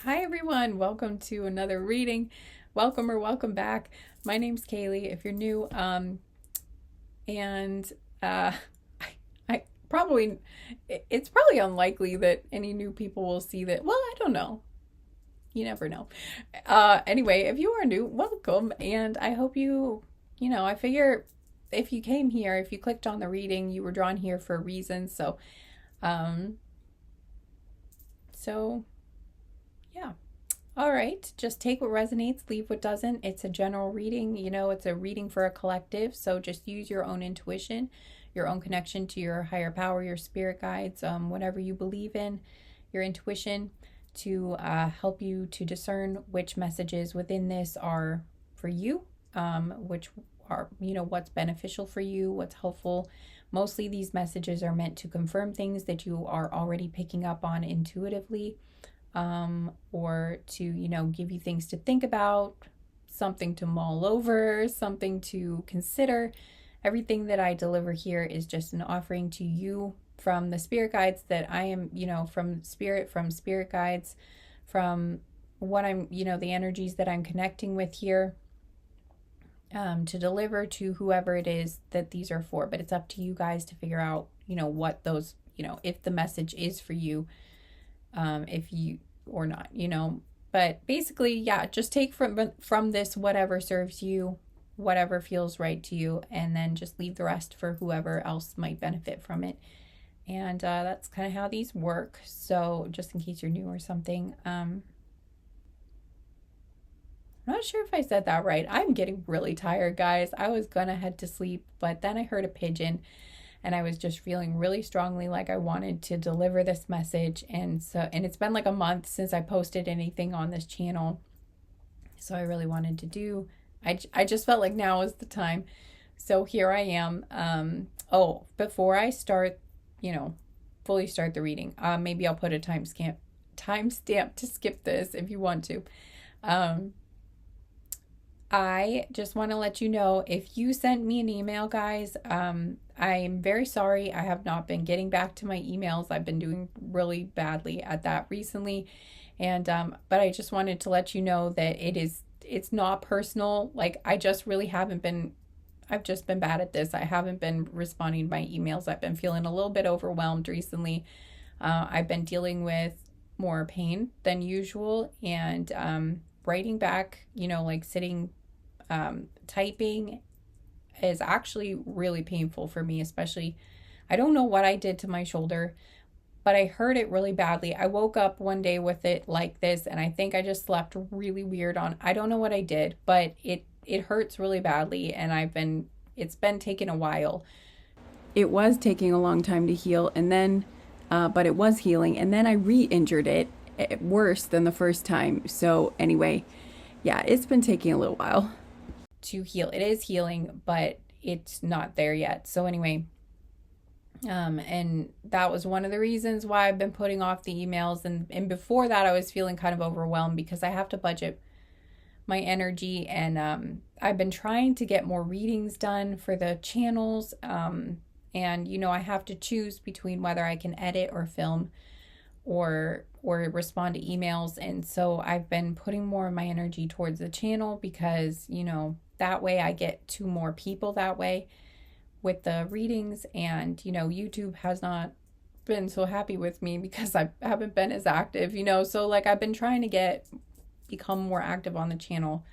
Hi everyone, welcome to another reading. Welcome or welcome back. My name's Kaylee. If you're new, and uh, I probably it's probably unlikely that any new people will see that. Well, I don't know. You never know. Anyway, if you are new, welcome, and I hope I figure if you came here, if you clicked on the reading, you were drawn here for a reason. Um, so yeah. All right, just take what resonates, leave what doesn't. It's a general reading, it's a reading for a collective. So just use your own intuition, your own connection to your higher power, your spirit guides, whatever you believe in, your intuition to help you to discern which messages within this are for you, which are, what's beneficial for you, what's helpful. Mostly these messages are meant to confirm things that you are already picking up on intuitively, or to, give you things to think about, something to mull over, something to consider. Everything that I deliver here is just an offering to you from the spirit guides that I am, from spirit guides, from what I'm, the energies that I'm connecting with here, to deliver to whoever it is that these are for. But it's up to you guys to figure out, what those, if the message is for you, if you or not, but basically, yeah, just take from this whatever serves you, whatever feels right to you, and then just leave the rest for whoever else might benefit from it. And that's kind of how these work. So just in case you're new or something, I'm not sure if I said that right. I'm getting really tired, guys. I was gonna head to sleep, but then I heard a pigeon and I was just feeling really strongly like I wanted to deliver this message. And it's been like a month since I posted anything on this channel. So I really wanted to do, I just felt like now is the time. So here I am. Before I start, fully start the reading, maybe I'll put a timestamp to skip this if you want to. I just want to let you know, if you sent me an email, guys, I'm very sorry. I have not been getting back to my emails. I've been doing really badly at that recently. And but I just wanted to let you know that it's not personal. Like, I've just been bad at this. I haven't been responding to my emails. I've been feeling a little bit overwhelmed recently. I've been dealing with more pain than usual, and writing back, like sitting, typing is actually really painful for me, especially, I don't know what I did to my shoulder, but I hurt it really badly. I woke up one day with it like this, and I think I just slept really weird I don't know what I did, but it hurts really badly, and it's been taking a while. It was taking a long time to heal, and then, but it was healing, and then I re-injured it worse than the first time. So anyway, yeah, it's been taking a little while to heal. It is healing, but it's not there yet. So anyway, and that was one of the reasons why I've been putting off the emails. And before that, I was feeling kind of overwhelmed because I have to budget my energy, and I've been trying to get more readings done for the channels. And I have to choose between whether I can edit or film or respond to emails. And so I've been putting more of my energy towards the channel because, that way I get to more people that way with the readings. And, YouTube has not been so happy with me because I haven't been as active, so like I've been trying to become more active on the channel,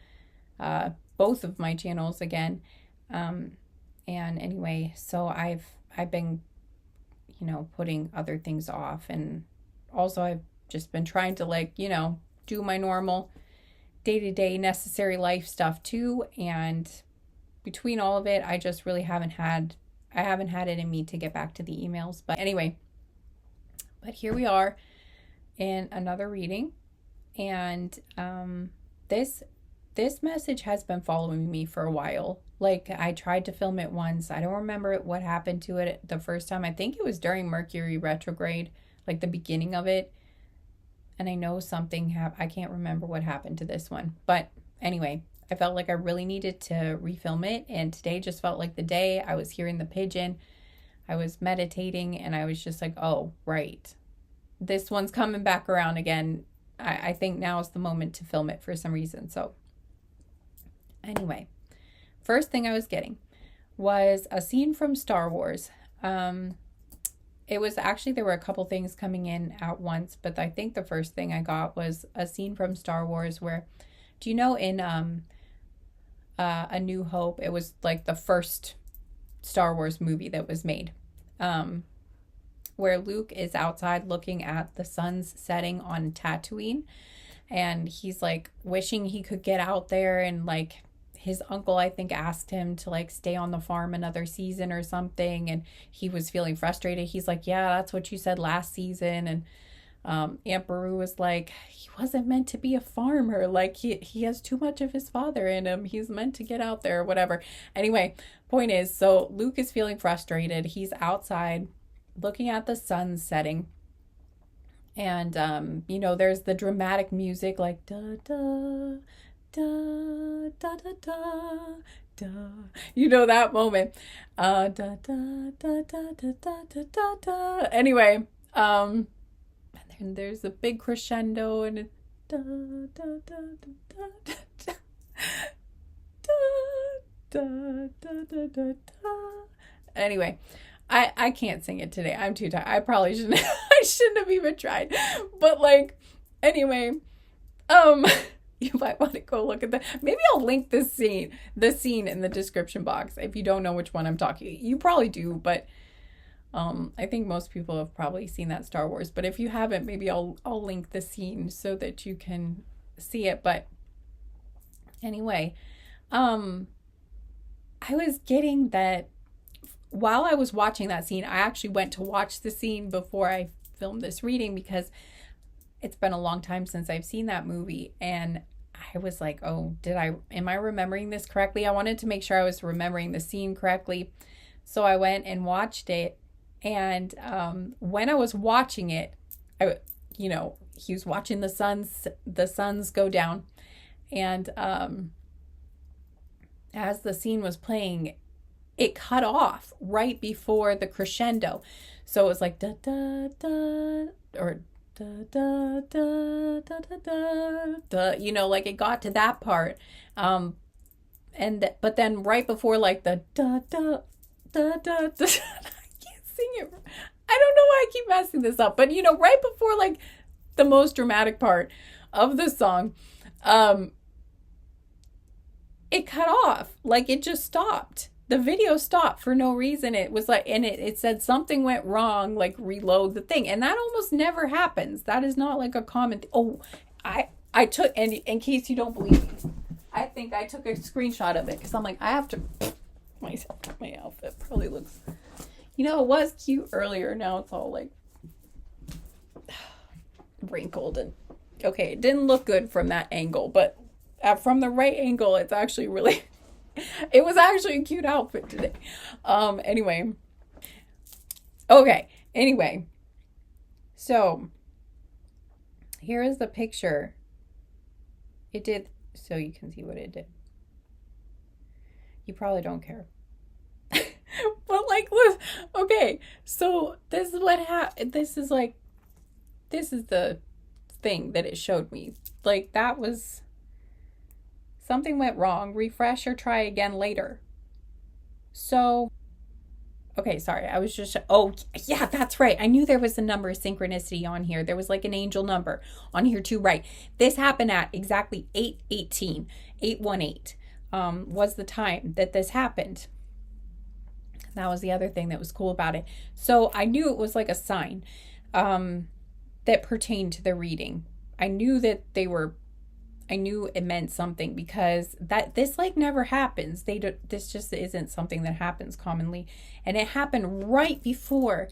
both of my channels again. And anyway, so I've been, putting other things off, and also I've just been trying to do my normal day-to-day necessary life stuff too. And between all of it, I just really haven't had it in me to get back to the emails. But anyway, here we are in another reading. And this message has been following me for a while. Like, I tried to film it once. I don't remember what happened to it the first time. I think it was during Mercury retrograde, like the beginning of it. And I know something I can't remember what happened to this one. But anyway, I felt like I really needed to refilm it. And today just felt like the day. I was hearing the pigeon. I was meditating, and I was just like, oh, right. This one's coming back around again. I think now is the moment to film it for some reason. So anyway, first thing I was getting was a scene from Star Wars. It was actually, there were a couple things coming in at once, but I think the first thing I got was a scene from Star Wars where, do you know in A New Hope, it was like the first Star Wars movie that was made, where Luke is outside looking at the sun's setting on Tatooine, and he's like wishing he could get out there, and like his uncle, I think, asked him to like stay on the farm another season or something, and he was feeling frustrated. He's like, yeah, that's what you said last season. And Aunt Beru was like, he wasn't meant to be a farmer. Like he has too much of his father in him. He's meant to get out there or whatever. Anyway, point is, so Luke is feeling frustrated. He's outside looking at the sun setting. And, there's the dramatic music like da da da da da da da. That moment. Da da da da da da da da. Anyway, and then there's a big crescendo and it da da da da da da da da da da. Anyway, I can't sing it today. I'm too tired. I probably shouldn't. I shouldn't have even tried. But like, anyway, you might want to go look at that. Maybe I'll link the scene in the description box if you don't know which one I'm talking. You probably do, but I think most people have probably seen that Star Wars. But if you haven't, maybe I'll link the scene so that you can see it. But anyway, I was getting that while I was watching that scene. I actually went to watch the scene before I filmed this reading because it's been a long time since I've seen that movie, and I was like, oh, am I remembering this correctly? I wanted to make sure I was remembering the scene correctly. So I went and watched it, and when I was watching it, he was watching the suns go down, and as the scene was playing, it cut off right before the crescendo. So it was like da da da, or da da da da da da, like it got to that part, but then right before like the da da da da da, I can't sing it. I don't know why I keep messing this up, but right before like the most dramatic part of the song, it cut off. Like it just stopped. The video stopped for no reason. It was like, and it said something went wrong, like reload the thing. And that almost never happens. That is not like a common Oh, I took, and in case you don't believe me, I think I took a screenshot of it because I'm like, I have to, my outfit probably looks, it was cute earlier. Now it's all like wrinkled and, okay, it didn't look good from that angle, but from the right angle, it's actually really... It was actually a cute outfit today. Anyway. Okay. Anyway. So, here is the picture. It did, so you can see what it did. You probably don't care. But like, look. Okay. So, this is what happened. This is the thing that it showed me. Like, that was... Something went wrong. Refresh or try again later. So, okay, sorry. I was just... Oh, yeah, that's right. I knew there was a number of synchronicity on here. There was like an angel number on here too. Right. This happened at exactly 8:18. 8:18 was the time that this happened. That was the other thing that was cool about it. So I knew it was like a sign that pertained to the reading. I knew it meant something because this like never happens. This just isn't something that happens commonly. And it happened right before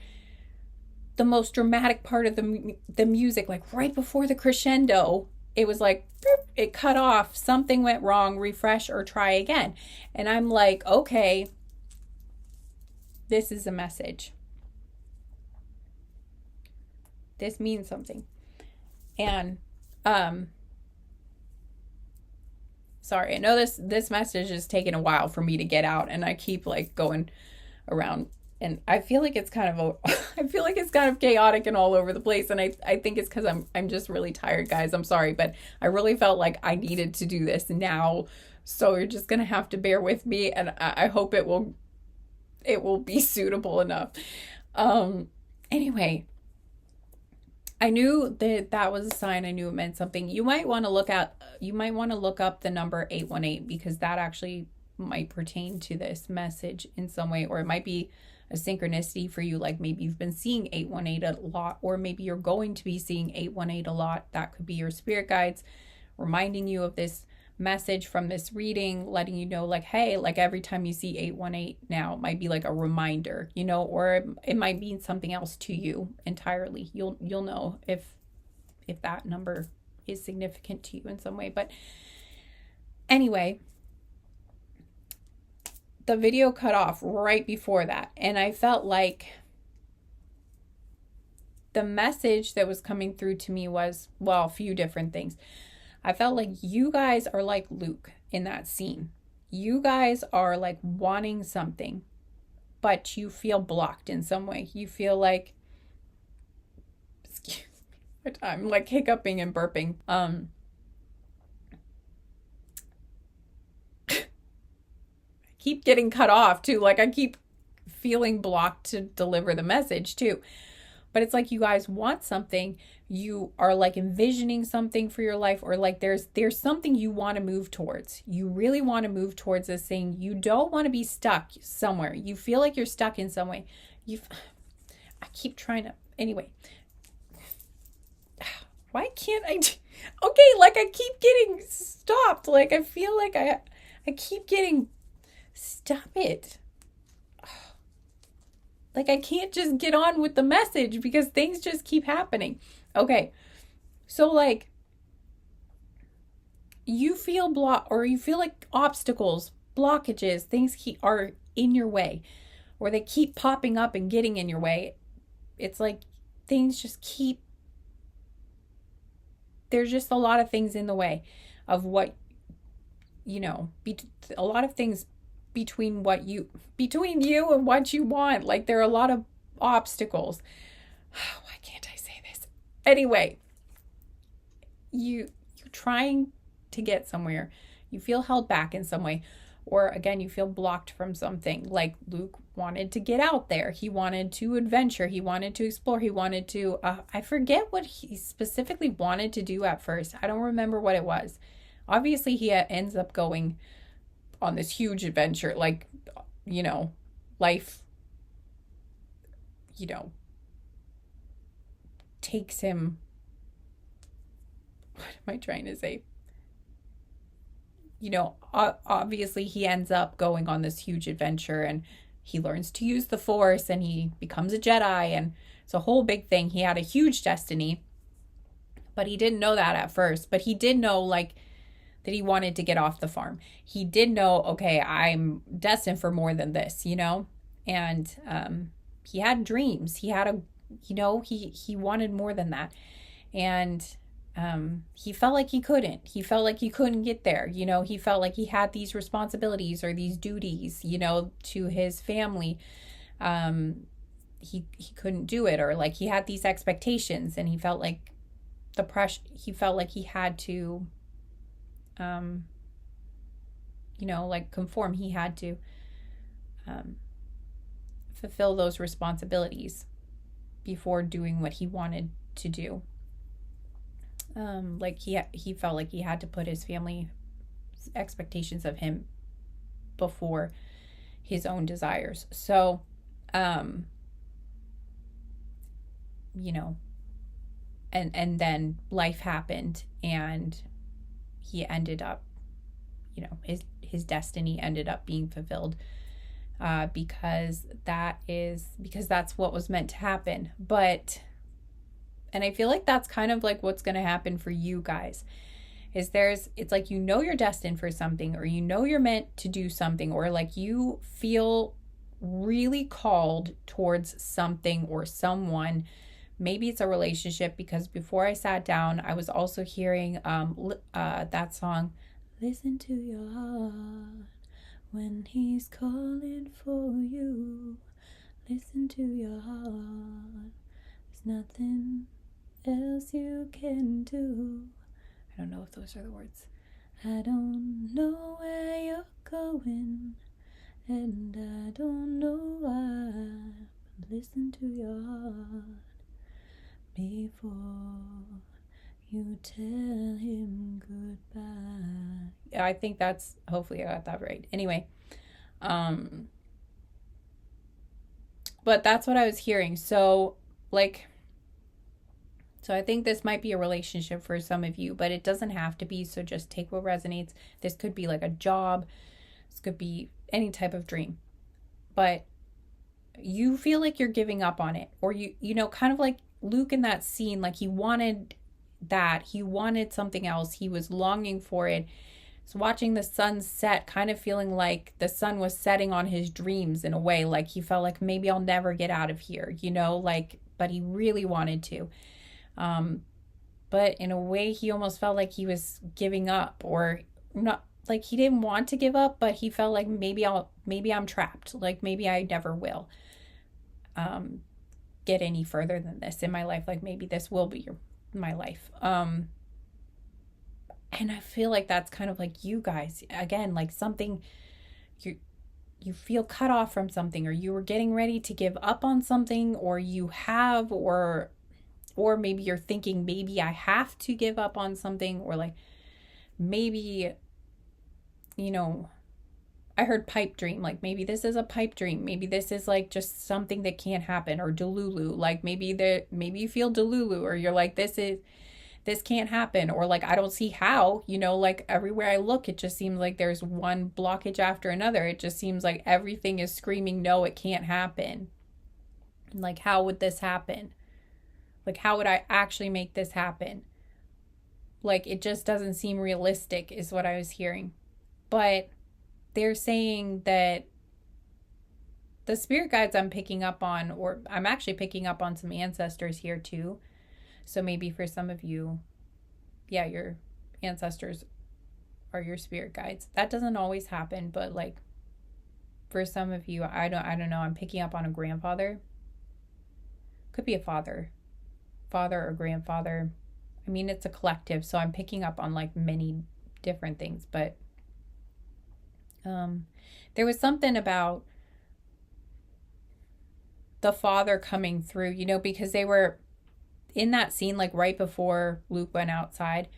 the most dramatic part of the music, like right before the crescendo. It was like, boop, it cut off. Something went wrong. Refresh or try again. And I'm like, okay, this is a message. This means something. And, sorry, I know this message is taking a while for me to get out, and I keep like going around And I feel like it's kind of I feel like it's kind of chaotic and all over the place. And I think it's because I'm just really tired, guys. I'm sorry, but I really felt like I needed to do this now. So you're just gonna have to bear with me, and I hope it will be suitable enough. Anyway, I knew that that was a sign. I knew it meant something. You might want to look up the number 818, because that actually might pertain to this message in some way, or it might be a synchronicity for you. Like maybe you've been seeing 818 a lot, or maybe you're going to be seeing 818 a lot. That could be your spirit guides reminding you of this message from this reading, letting you know, like, hey, like every time you see 818 now, it might be like a reminder, or it might mean something else to you entirely. You'll know if that number is significant to you in some way. But anyway, the video cut off right before that, and I felt like the message that was coming through to me was, well, a few different things. I felt like you guys are like Luke in that scene. You guys are like wanting something, but you feel blocked in some way. You feel like, excuse me, I'm like hiccuping and burping. I keep getting cut off too. Like I keep feeling blocked to deliver the message too. But it's like you guys want something, you are like envisioning something for your life, or like there's something you want to move towards. You really want to move towards this thing. You don't want to be stuck somewhere. You feel like you're stuck in some way. I keep trying to, anyway. Why can't I? Okay, like I keep getting stopped. Like I feel like I keep getting, stop it. Like I can't just get on with the message because things just keep happening. Okay. So like you feel or you feel like obstacles, blockages, things are in your way, or they keep popping up and getting in your way. It's like things just keep, there's just a lot of things in the way of what, a lot of things between you and what you want. Like there are a lot of obstacles. Why can't I say this? Anyway, you're trying to get somewhere. You feel held back in some way. Or again, you feel blocked from something. Like Luke wanted to get out there. He wanted to adventure. He wanted to explore. He wanted to, I forget what he specifically wanted to do at first. I don't remember what it was. Obviously, he ends up going on this huge adventure, like, life, takes him, what am I trying to say? Obviously he ends up going on this huge adventure, and he learns to use the Force, and he becomes a Jedi, and it's a whole big thing. He had a huge destiny, but he didn't know that at first. But he did know, like, that he wanted to get off the farm. He did know, okay, I'm destined for more than this, and he had dreams. He had he wanted more than that. And he felt like he couldn't. He felt like he couldn't get there. He felt like he had these responsibilities or these duties, to his family. He couldn't do it, or like he had these expectations, and he felt like the pressure. He felt like he had to like conform. He had to fulfill those responsibilities before doing what he wanted to do. Like he felt like he had to put his family expectations of him before his own desires. So, and then life happened, and he ended up, his destiny ended up being fulfilled, because that's what was meant to happen. And I feel like that's kind of like what's going to happen for you guys. It's like, you're destined for something, or you're meant to do something, or like you feel really called towards something or someone. Maybe it's a relationship, because before I sat down, I was also hearing that song, "Listen to your heart when he's calling for you. Listen to your heart. There's nothing else you can do. I don't know if those are the words. I don't know where you're going, and I don't know why. But listen to your heart before you tell him goodbye. Yeah, I think that's, hopefully I got that right. Anyway, but that's what I was hearing. So, so I think this might be a relationship for some of you, but it doesn't have to be. So just take what resonates. This could be like a job. This could be any type of dream. But you feel like you're giving up on it. Or you know, kind of like Luke in that scene, like he wanted that. He wanted something else. He was longing for it. So watching the sun set, kind of feeling like the sun was setting on his dreams in a way. Like he felt like maybe I'll never get out of here, you know, like, but he really wanted to. But in a way he almost felt like he was giving up, or not, like he didn't want to give up, but he felt like maybe I'm trapped. Like maybe I never will, get any further than this in my life. Like maybe this will be my life. And I feel like that's kind of like you guys, again, like something you feel cut off from something, or you were getting ready to give up on something, or you have, or maybe you're thinking, maybe I have to give up on something, or like maybe, you know, I heard pipe dream, like maybe this is a pipe dream. Maybe this is like just something that can't happen, or delulu, like maybe you feel delulu, or you're like, this can't happen, or like I don't see how, you know, like everywhere I look it just seems like there's one blockage after another. It just seems like everything is screaming no, it can't happen. Like how would this happen? Like, how would I actually make this happen? Like, it just doesn't seem realistic, is what I was hearing. But they're saying that the spirit guides I'm picking up on, or I'm actually picking up on some ancestors here too. So maybe for some of you, yeah, your ancestors are your spirit guides. That doesn't always happen, but like for some of you, I don't know, I'm picking up on a grandfather. Could be a father or grandfather. I mean, it's a collective, so I'm picking up on like many different things, but there was something about the father coming through, you know, because they were in that scene, like right before Luke went outside,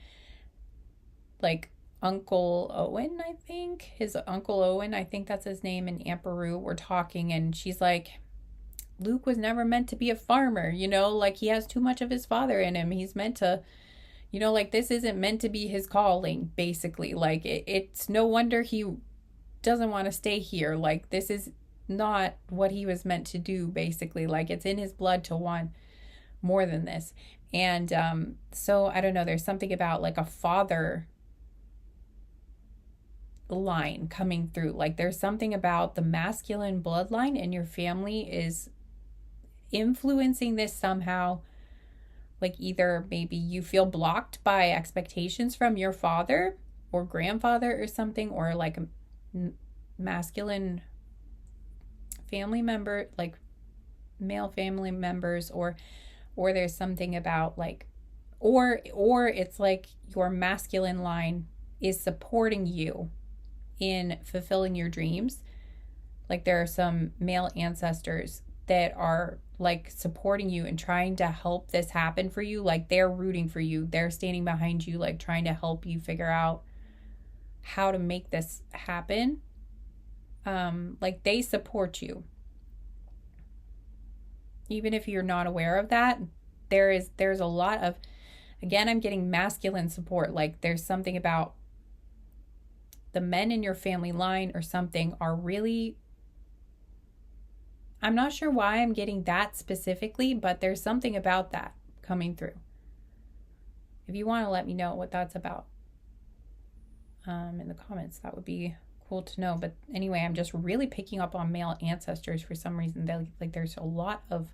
like Uncle Owen, I think that's his name, and Aunt Beru were talking, and she's like, Luke was never meant to be a farmer, you know, like he has too much of his father in him. He's meant to, you know, like this isn't meant to be his calling, basically. Like it's no wonder he doesn't want to stay here. Like this is not what he was meant to do, basically. Like it's in his blood to want more than this. And so I don't know, there's something about like a father line coming through. Like there's something about the masculine bloodline in your family is influencing this somehow. Like either maybe you feel blocked by expectations from your father or grandfather or something, or like a masculine family member, like male family members, or there's something about like, or it's like your masculine line is supporting you in fulfilling your dreams. Like there are some male ancestors that are like supporting you and trying to help this happen for you. Like they're rooting for you. They're standing behind you, like trying to help you figure out how to make this happen. Like they support you. Even if you're not aware of that, there's a lot of, again, I'm getting masculine support. Like there's something about the men in your family line or something are really, I'm not sure why I'm getting that specifically, but there's something about that coming through. If you want to let me know what that's about in the comments, that would be cool to know. But anyway, I'm just really picking up on male ancestors for some reason. Like there's a lot of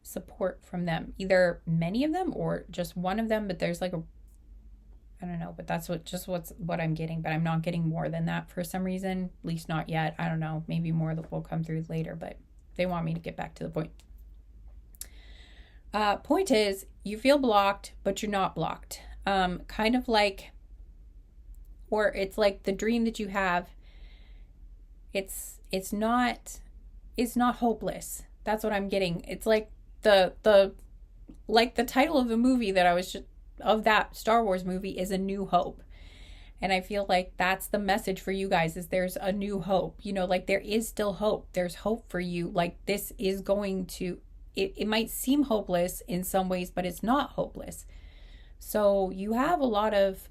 support from them, either many of them or just one of them, but there's like a, I don't know, but that's what I'm getting, but I'm not getting more than that for some reason, at least not yet. I don't know, maybe more that will come through later, but they want me to get back to the point. Point is, you feel blocked, but you're not blocked. Kind of like, or it's like the dream that you have. It's not hopeless. That's what I'm getting. It's like the like the title of the movie that I was just, of that Star Wars movie is A New Hope. And I feel like that's the message for you guys, is there's a new hope. You know, like there is still hope. There's hope for you. Like this is going to, it might seem hopeless in some ways, but it's not hopeless. So you have a lot of,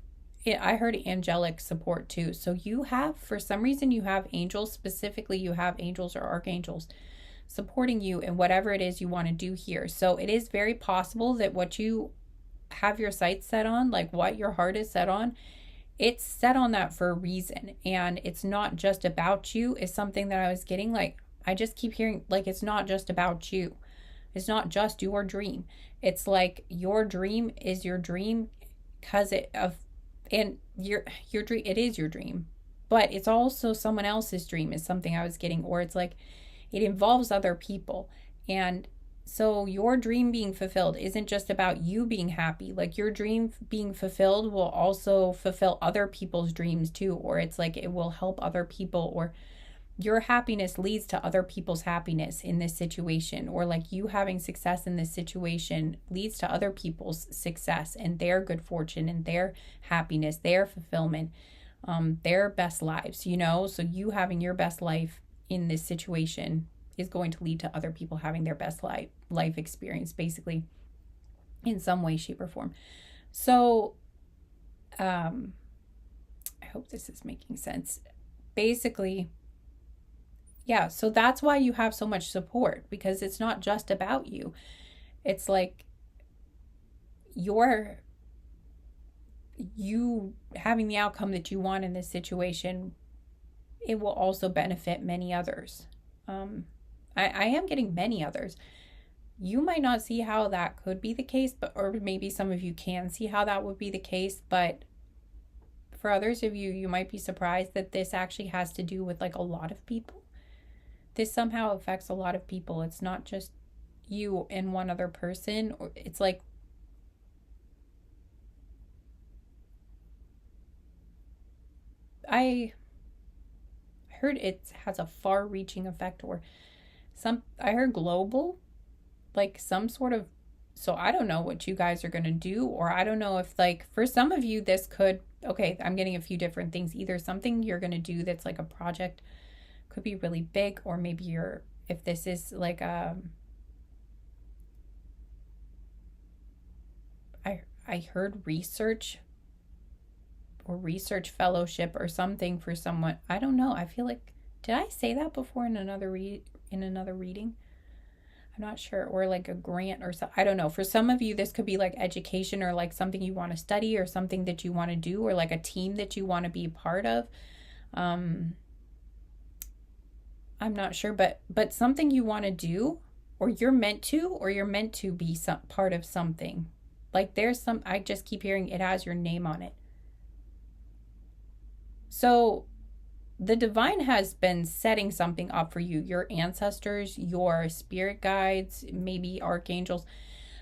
I heard angelic support too. So you have, for some reason, you have angels, specifically you have angels or archangels supporting you in whatever it is you want to do here. So it is very possible that what you have your sights set on, like what your heart is set on, it's set on that for a reason. And it's not just about you, is something that I was getting. Like, I just keep hearing, like, it's not just about you. It's not just your dream. It's like your dream is your dream because and your dream, it is your dream, but it's also someone else's dream, is something I was getting. Or it's like it involves other people. And so your dream being fulfilled isn't just about you being happy. Like your dream being fulfilled will also fulfill other people's dreams too. Or it's like it will help other people, or your happiness leads to other people's happiness in this situation. Or like you having success in this situation leads to other people's success and their good fortune and their happiness, their fulfillment, their best lives, you know? So you having your best life in this situation is going to lead to other people having their best life experience, basically, in some way, shape, or form. So I hope this is making sense. Basically, yeah, so that's why you have so much support, because it's not just about you. It's like you having the outcome that you want in this situation, it will also benefit many others. I am getting many others. You might not see how that could be the case, but or maybe some of you can see how that would be the case, but for others of you, you might be surprised that this actually has to do with like a lot of people. This somehow affects a lot of people. It's not just you and one other person, or it's like I heard it has a far-reaching effect, or I heard global, like some sort of, so I don't know what you guys are going to do, or I don't know if, like, for some of you this could, okay, I'm getting a few different things. Either something you're going to do that's like a project, could be really big, or maybe if this is like I heard research or research fellowship or something for someone. I don't know. I feel like, did I say that before in another reading? I'm not sure. Or like a grant or something. I don't know. For some of you, this could be like education, or like something you want to study, or something that you want to do, or like a team that you want to be a part of. I'm not sure, but something you want to do, or you're meant to be some part of something. Like there's some, I just keep hearing it has your name on it. So the divine has been setting something up for you, your ancestors, your spirit guides, maybe archangels.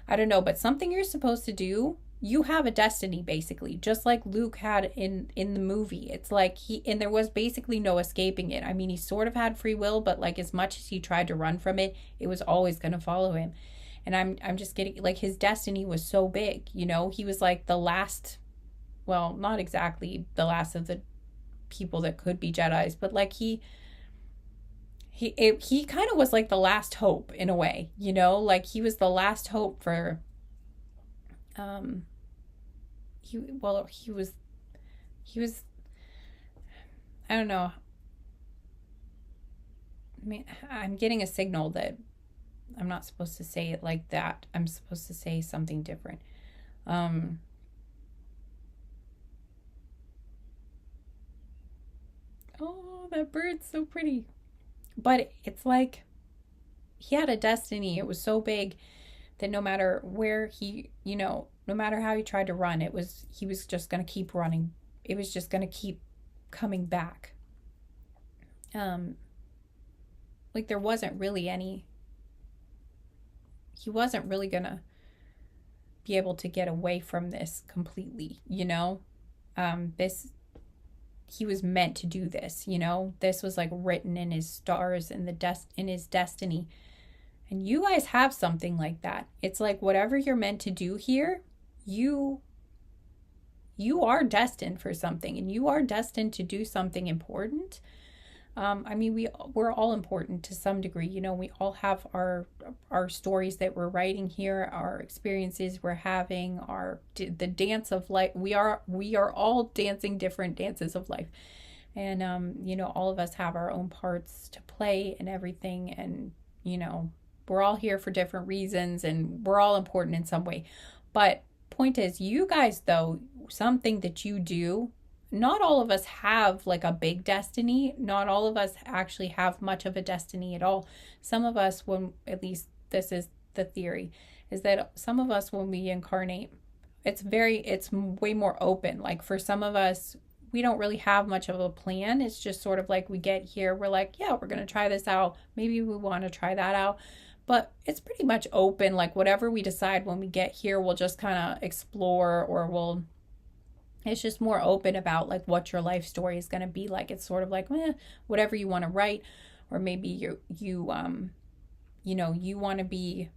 I don't know, but something you're supposed to do. You have a destiny, basically, just like Luke had in the movie. It's like and there was basically no escaping it. I mean, he sort of had free will, but like as much as he tried to run from it, it was always going to follow him. And I'm just getting, like, his destiny was so big, you know. He was like the last, well, not exactly the last of the people that could be Jedis, but like he kind of was like the last hope in a way, you know, like he was the last hope for he was I don't know. I mean, I'm getting a signal that I'm not supposed to say it like that. I'm supposed to say something different. Oh, that bird's so pretty. But it's like he had a destiny. It was so big that no matter where he, you know, no matter how he tried to run, he was just going to keep running. It was just going to keep coming back. like there wasn't really any, he wasn't really gonna be able to get away from this completely, you know? This, he was meant to do this, you know? This was like written in his stars and in his destiny. And you guys have something like that. It's like whatever you're meant to do here, you are destined for something, and you are destined to do something important. I mean, we're all important to some degree. You know, we all have our stories that we're writing here, our experiences we're having, the dance of life. We are all dancing different dances of life, and you know, all of us have our own parts to play and everything. And you know, we're all here for different reasons, and we're all important in some way. But point is, you guys, though, something that you do, not all of us have like a big destiny. Not all of us actually have much of a destiny at all. Some of us, when, at least this is the theory, is that some of us, when we incarnate, it's way more open. Like for some of us, we don't really have much of a plan. It's just sort of like we get here, we're like, yeah, we're going to try this out. Maybe we want to try that out. But it's pretty much open. Like whatever we decide when we get here, we'll just kind of explore, or it's just more open about like what your life story is going to be like. It's sort of like, whatever you want to write, or maybe you know, you want to be,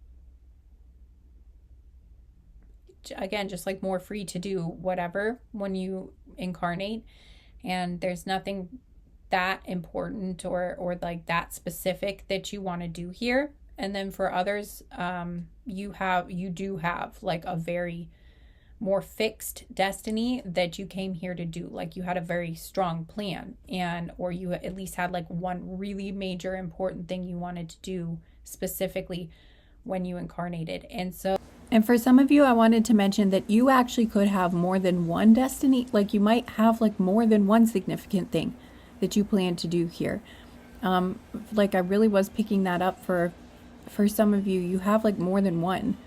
again, just like more free to do whatever when you incarnate. And there's nothing that important or like that specific that you want to do here. And then for others, you do have like a very more fixed destiny that you came here to do. Like you had a very strong plan, or you at least had like one really major important thing you wanted to do specifically when you incarnated. And for some of you, I wanted to mention that you actually could have more than one destiny. Like you might have like more than one significant thing that you plan to do here. Like I really was picking that up for some of you. You have like more than one.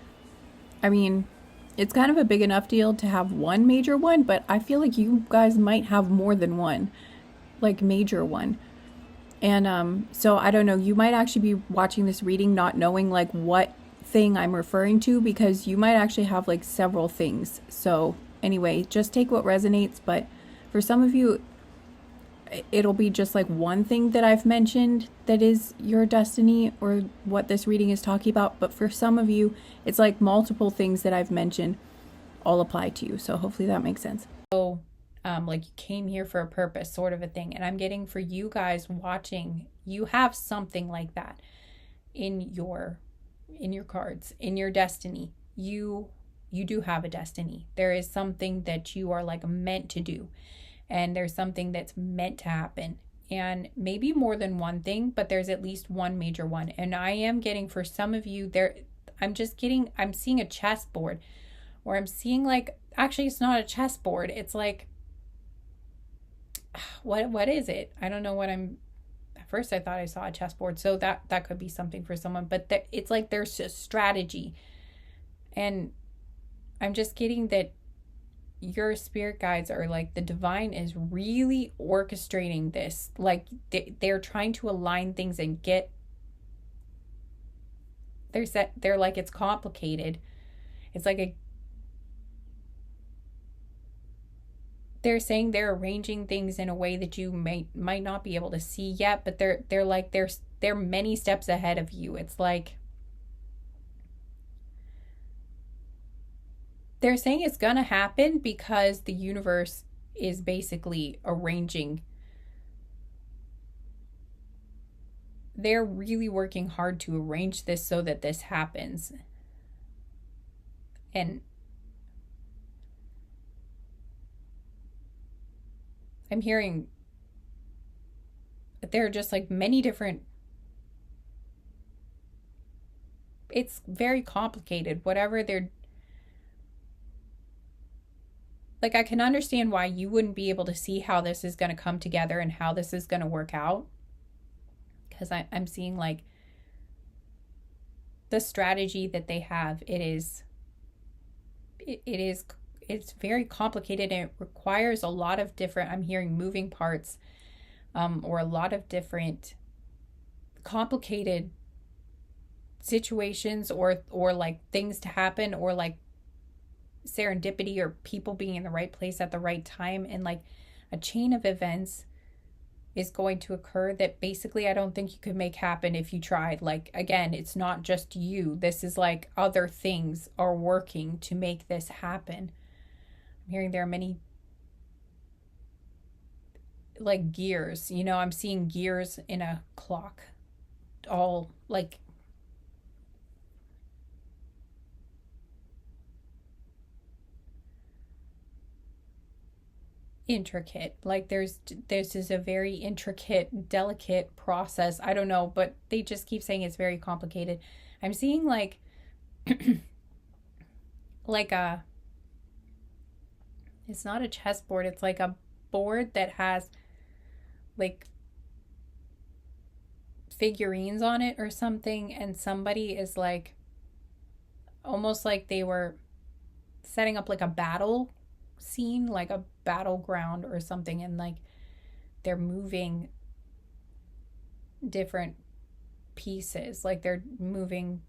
I mean, it's kind of a big enough deal to have one major one, but I feel like you guys might have more than one, like major one. And so I don't know, you might actually be watching this reading not knowing like what thing I'm referring to, because you might actually have like several things. So anyway, just take what resonates. But for some of you, it'll be just like one thing that I've mentioned that is your destiny, or what this reading is talking about. But for some of you, it's like multiple things that I've mentioned all apply to you. So hopefully that makes sense. So like you came here for a purpose, sort of a thing. And I'm getting, for you guys watching, you have something like that in your cards, in your destiny. You do have a destiny. There is something that you are like meant to do. And there's something that's meant to happen. And maybe more than one thing, but there's at least one major one. And I am getting, for some of you, I'm seeing a chessboard, or I'm seeing like, actually it's not a chessboard. It's like, what is it? I don't know at first I thought I saw a chessboard. So that could be something for someone, but it's like there's a strategy. And I'm just getting that your spirit guides are like, the divine is really orchestrating this. Like they're trying to align things and they're like, it's complicated. It's like they're saying they're arranging things in a way that you might not be able to see yet, but they're many steps ahead of you. It's like they're saying it's going to happen because the universe is basically arranging. They're really working hard to arrange this so that this happens. And I'm hearing that there are just like many different, it's very complicated, whatever they're, like, I can understand why you wouldn't be able to see how this is going to come together and how this is going to work out. Because I'm seeing like the strategy that they have, it's very complicated, and it requires a lot of different, I'm hearing moving parts, or a lot of different complicated situations or like things to happen, or like serendipity, or people being in the right place at the right time, and like a chain of events is going to occur that basically I don't think you could make happen if you tried. Like, again, it's not just you. This is like other things are working to make this happen. I'm hearing there are many like gears, I'm seeing gears in a clock, all like intricate. Like this is a very intricate, delicate process. I don't know, but they just keep saying it's very complicated. I'm seeing like like a it's not a chessboard, it's like a board that has like figurines on it or something, and somebody is like almost like they were setting up like a battle scene, like a battleground or something, and like they're moving different pieces, like they're moving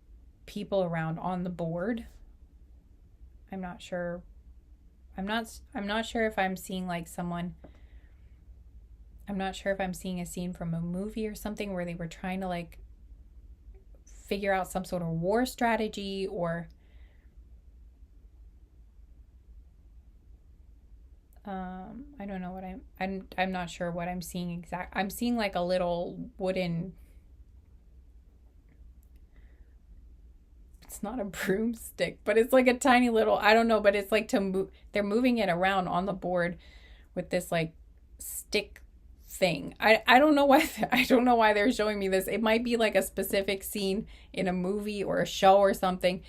people around on the board. I'm not sure. I'm not sure if I'm seeing like someone. I'm not sure if I'm seeing a scene from a movie or something where they were trying to like figure out some sort of war strategy, or I don't know what I'm not sure what I'm seeing exact. I'm seeing like a little wooden, it's not a broomstick, but it's like a tiny little, I don't know, but it's like to move, they're moving it around on the board with this like stick thing. I don't know why I don't know why they're showing me this. It might be like a specific scene in a movie or a show or something,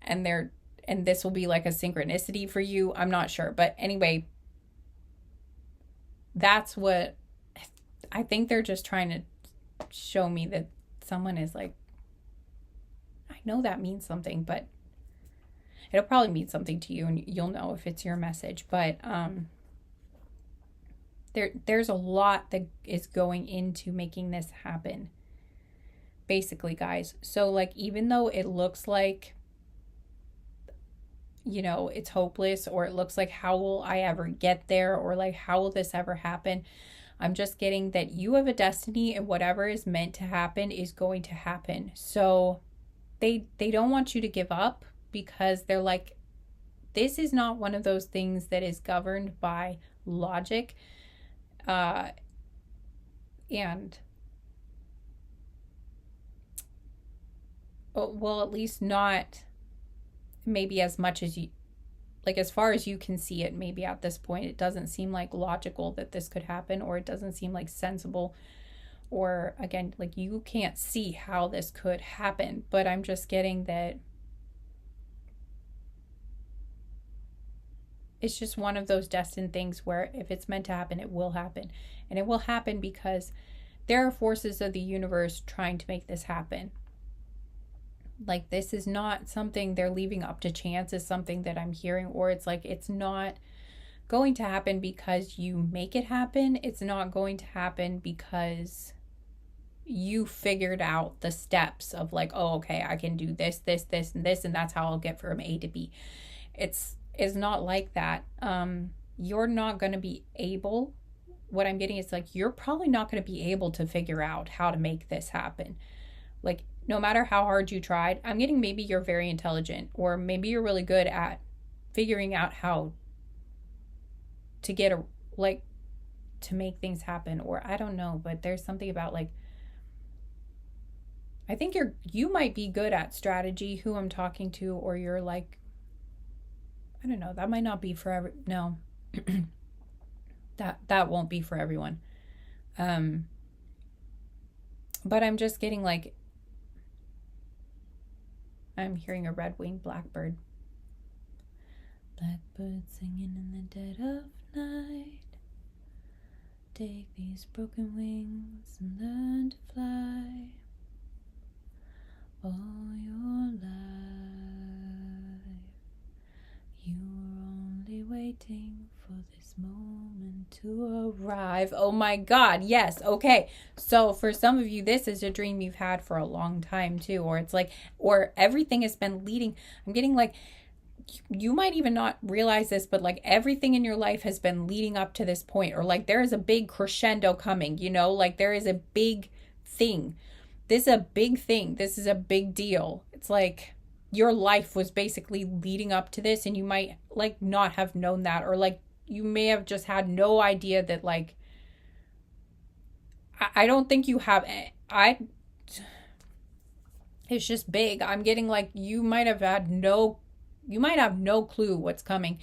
and this will be like a synchronicity for you. I'm not sure, but anyway, that's what I think they're just trying to show me, that someone is like, I know that means something, but it'll probably mean something to you and you'll know if it's your message. But there's a lot that is going into making this happen, basically, guys. So like, even though it looks like, it's hopeless, or it looks like how will I ever get there, or like how will this ever happen, I'm just getting that you have a destiny, and whatever is meant to happen is going to happen. So they don't want you to give up, because they're like, this is not one of those things that is governed by logic, and well, at least not maybe as much as you, like as far as you can see it, maybe at this point it doesn't seem like logical that this could happen, or it doesn't seem like sensible, or again, like you can't see how this could happen. But I'm just getting that it's just one of those destined things where if it's meant to happen, it will happen. And it will happen because there are forces of the universe trying to make this happen. Like, this is not something they're leaving up to chance, is something that I'm hearing, or it's like, it's not going to happen because you make it happen. It's not going to happen because you figured out the steps of like, oh, okay, I can do this, this, this, and this, and that's how I'll get from A to B. It's not like that. You're not going to be able, what I'm getting is like, you're probably not going to be able to figure out how to make this happen. Like, no matter how hard you tried, I'm getting maybe you're very intelligent, or maybe you're really good at figuring out how to get to make things happen, or I don't know, but there's something about like, I think you might be good at strategy, who I'm talking to, or you're like, I don't know, that might not be for no. that won't be for everyone. But I'm just getting like, I'm hearing a red-winged blackbird. Blackbird singing in the dead of night. Take these broken wings and learn to fly. All your life, you were only waiting waiting for this moment to arrive. Oh my God. Yes. Okay. So for some of you, this is a dream you've had for a long time too. Or it's like, or everything has been leading. I'm getting like, you might even not realize this, but like everything in your life has been leading up to this point, or like there is a big crescendo coming, like there is a big thing. This is a big thing. This is a big deal. It's like your life was basically leading up to this, and you might like not have known that, or like you may have just had no idea that like, I don't think you have, it's just big. I'm getting like, you might have no clue what's coming.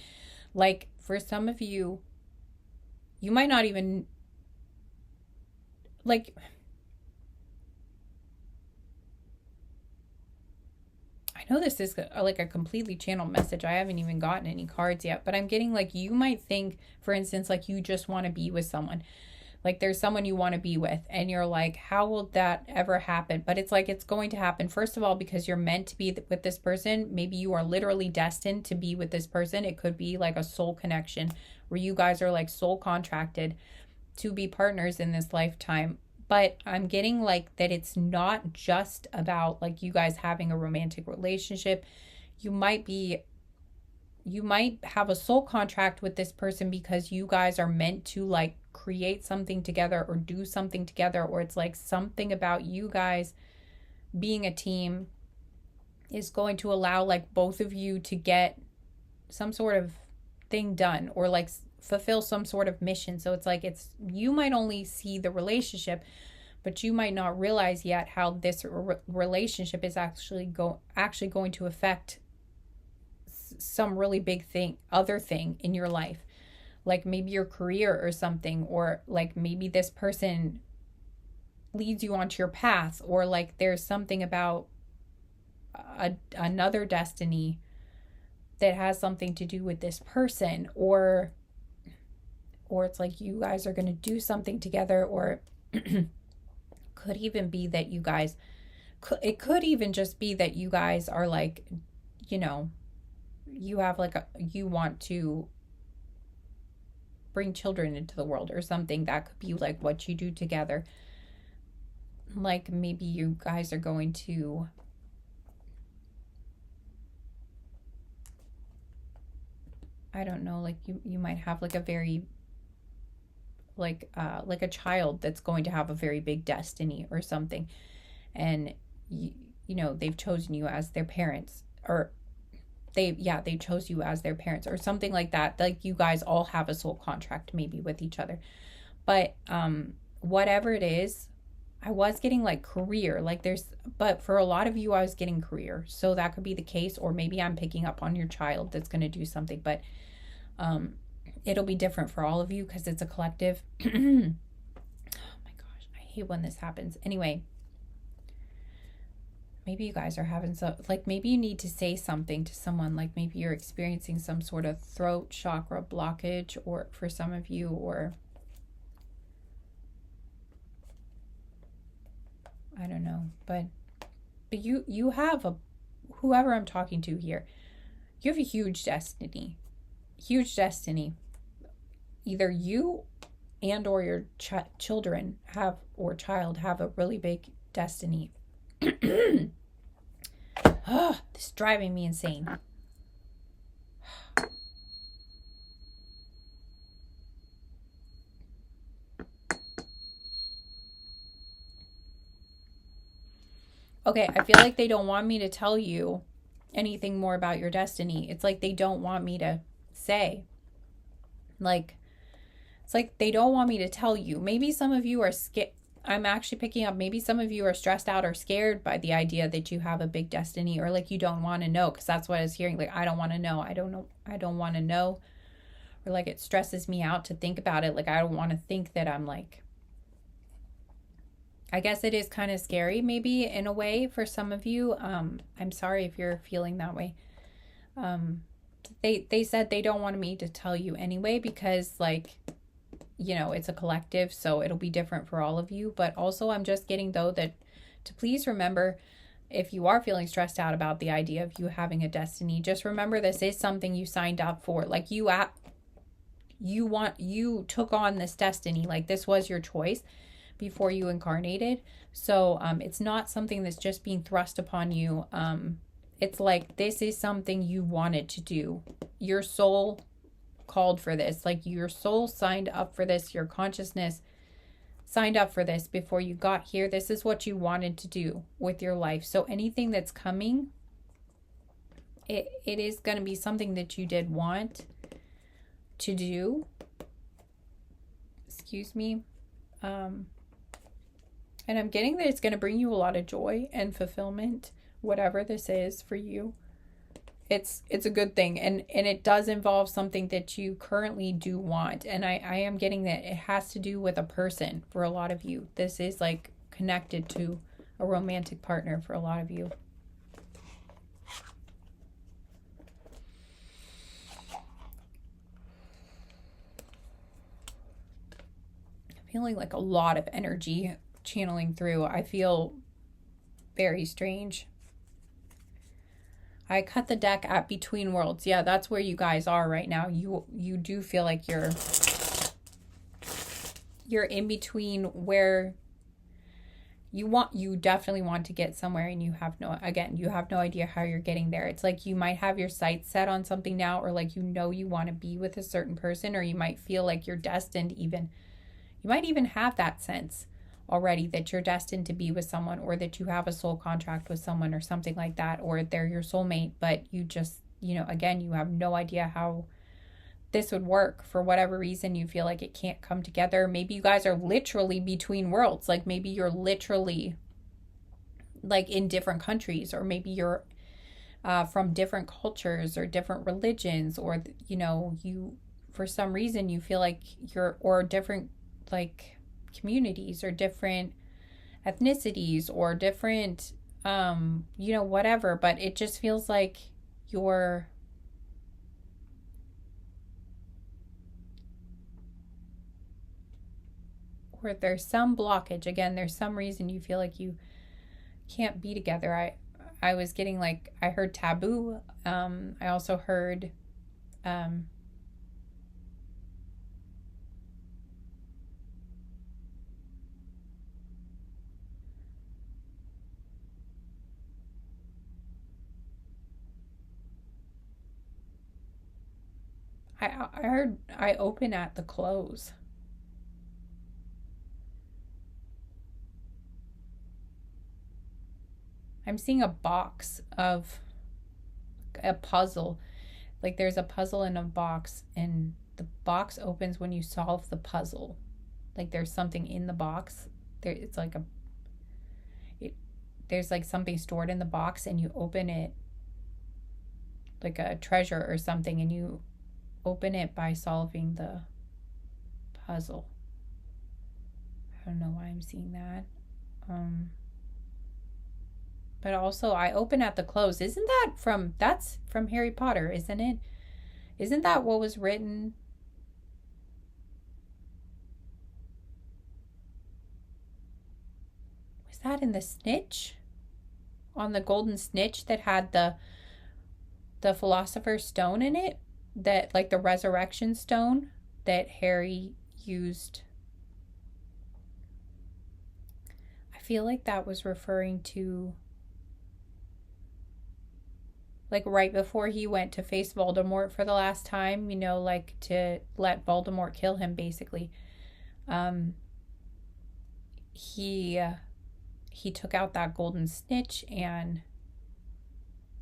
Like for some of you, you might not even like, I know this is like a completely channeled message. I haven't even gotten any cards yet, but I'm getting like, you might think, for instance, like you just want to be with someone. Like there's someone you want to be with, and you're like, how will that ever happen? But it's like, it's going to happen. First of all, because you're meant to be with this person. Maybe you are literally destined to be with this person. It could be like a soul connection where you guys are like soul contracted to be partners in this lifetime. But I'm getting like that it's not just about like you guys having a romantic relationship. You might have a soul contract with this person because you guys are meant to like create something together or do something together, or it's like something about you guys being a team is going to allow like both of you to get some sort of thing done, or like fulfill some sort of mission. So it's like, you might only see the relationship, but you might not realize yet how this relationship is actually going to affect some really big other thing in your life, like maybe your career or something, or like maybe this person leads you onto your path, or like there's something about another destiny that has something to do with this person, or it's like you guys are going to do something together, or could even be that you guys, it could even just be that you guys are like, you have like you want to bring children into the world or something. That could be like what you do together. Like maybe you guys are going to, I don't know, like you might have like a very like a child that's going to have a very big destiny or something, and they've chosen you as their parents, or they chose you as their parents or something like that. Like you guys all have a soul contract maybe with each other. But whatever it is, I was getting like career, like but for a lot of you I was getting career, so that could be the case. Or maybe I'm picking up on your child that's going to do something, but it'll be different for all of you because it's a collective. Oh my gosh, I hate when this happens. Anyway, maybe you guys are having maybe you need to say something to someone, like maybe you're experiencing some sort of throat chakra blockage, or for some of you, or I don't know, but you have whoever I'm talking to here, you have a huge destiny. Either you and or your children have, or child have a really big destiny. Oh, this is driving me insane. Okay, I feel like they don't want me to tell you anything more about your destiny. It's like they don't want me to say. Like, it's like they don't want me to tell you. Maybe some of you are scared. I'm actually picking up, maybe some of you are stressed out or scared by the idea that you have a big destiny, or like you don't want to know, because that's what I was hearing. Like, I don't want to know. I don't want to know. Or like it stresses me out to think about it. Like I don't want to think that I'm like, I guess it is kind of scary maybe in a way for some of you. I'm sorry if you're feeling that way. They said they don't want me to tell you anyway, because like, it's a collective, so it'll be different for all of you. But also I'm just getting though that to please remember, if you are feeling stressed out about the idea of you having a destiny, just remember this is something you signed up for. Like you took on this destiny. Like, this was your choice before you incarnated. So it's not something that's just being thrust upon you. It's like, this is something you wanted to do. Your soul called for this. Like, your soul signed up for this. Your consciousness signed up for this before you got here. This is what you wanted to do with your life. So anything that's coming, it is going to be something that you did want to do. Excuse me. And I'm getting that it's going to bring you a lot of joy and fulfillment, whatever this is for you. It's a good thing, and it does involve something that you currently do want. And I am getting that it has to do with a person for a lot of you. This is like connected to a romantic partner for a lot of you. I'm feeling like a lot of energy channeling through. I feel very strange. I cut the deck at Between Worlds. Yeah, that's where you guys are right now. You do feel like you're in between, where you definitely want to get somewhere, and you have no idea how you're getting there. It's like you might have your sights set on something now, or like you want to be with a certain person, or you might feel like you're destined even. You might even have that sense already that you're destined to be with someone, or that you have a soul contract with someone or something like that, or they're your soulmate, but you just, again, you have no idea how this would work. For whatever reason, you feel like it can't come together. Maybe you guys are literally between worlds. Like, maybe you're literally like in different countries, or maybe you're from different cultures or different religions, or, you, for some reason, you feel like or different, like, communities, or different ethnicities, or different whatever, but it just feels like or there's some blockage. Again, there's some reason you feel like you can't be together. I was getting, like, I heard taboo. I also heard I heard I open at the close. I'm seeing a box of a puzzle. Like, there's a puzzle in a box, and the box opens when you solve the puzzle. Like, there's something in the box. It's like there's like something stored in the box, and you open it, like a treasure or something, and you open it by solving the puzzle. I don't know why I'm seeing that. But also, I open at the close. That's from Harry Potter, isn't it? Isn't that what was written? Was that in the snitch? On the golden snitch that had the Philosopher's Stone in it? That, like, the resurrection stone that Harry used. I feel like that was referring to, like, right before he went to face Voldemort for the last time, like, to let Voldemort kill him, basically. He took out that golden snitch, and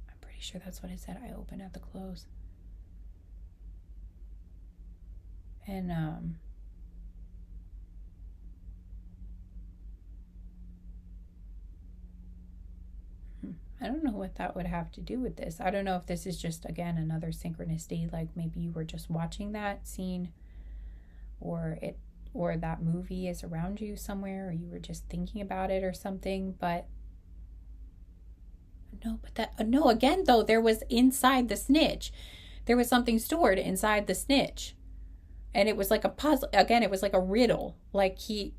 I'm pretty sure that's what it said. I open at the close. And I don't know what that would have to do with this. I don't know if this is just, again, another synchronicity, like maybe you were just watching that scene, or that movie is around you somewhere, or you were just thinking about it or something. But no, again, though, there was inside the snitch. There was something stored inside the snitch. And it was like a puzzle. Again, it was like a riddle. Like, he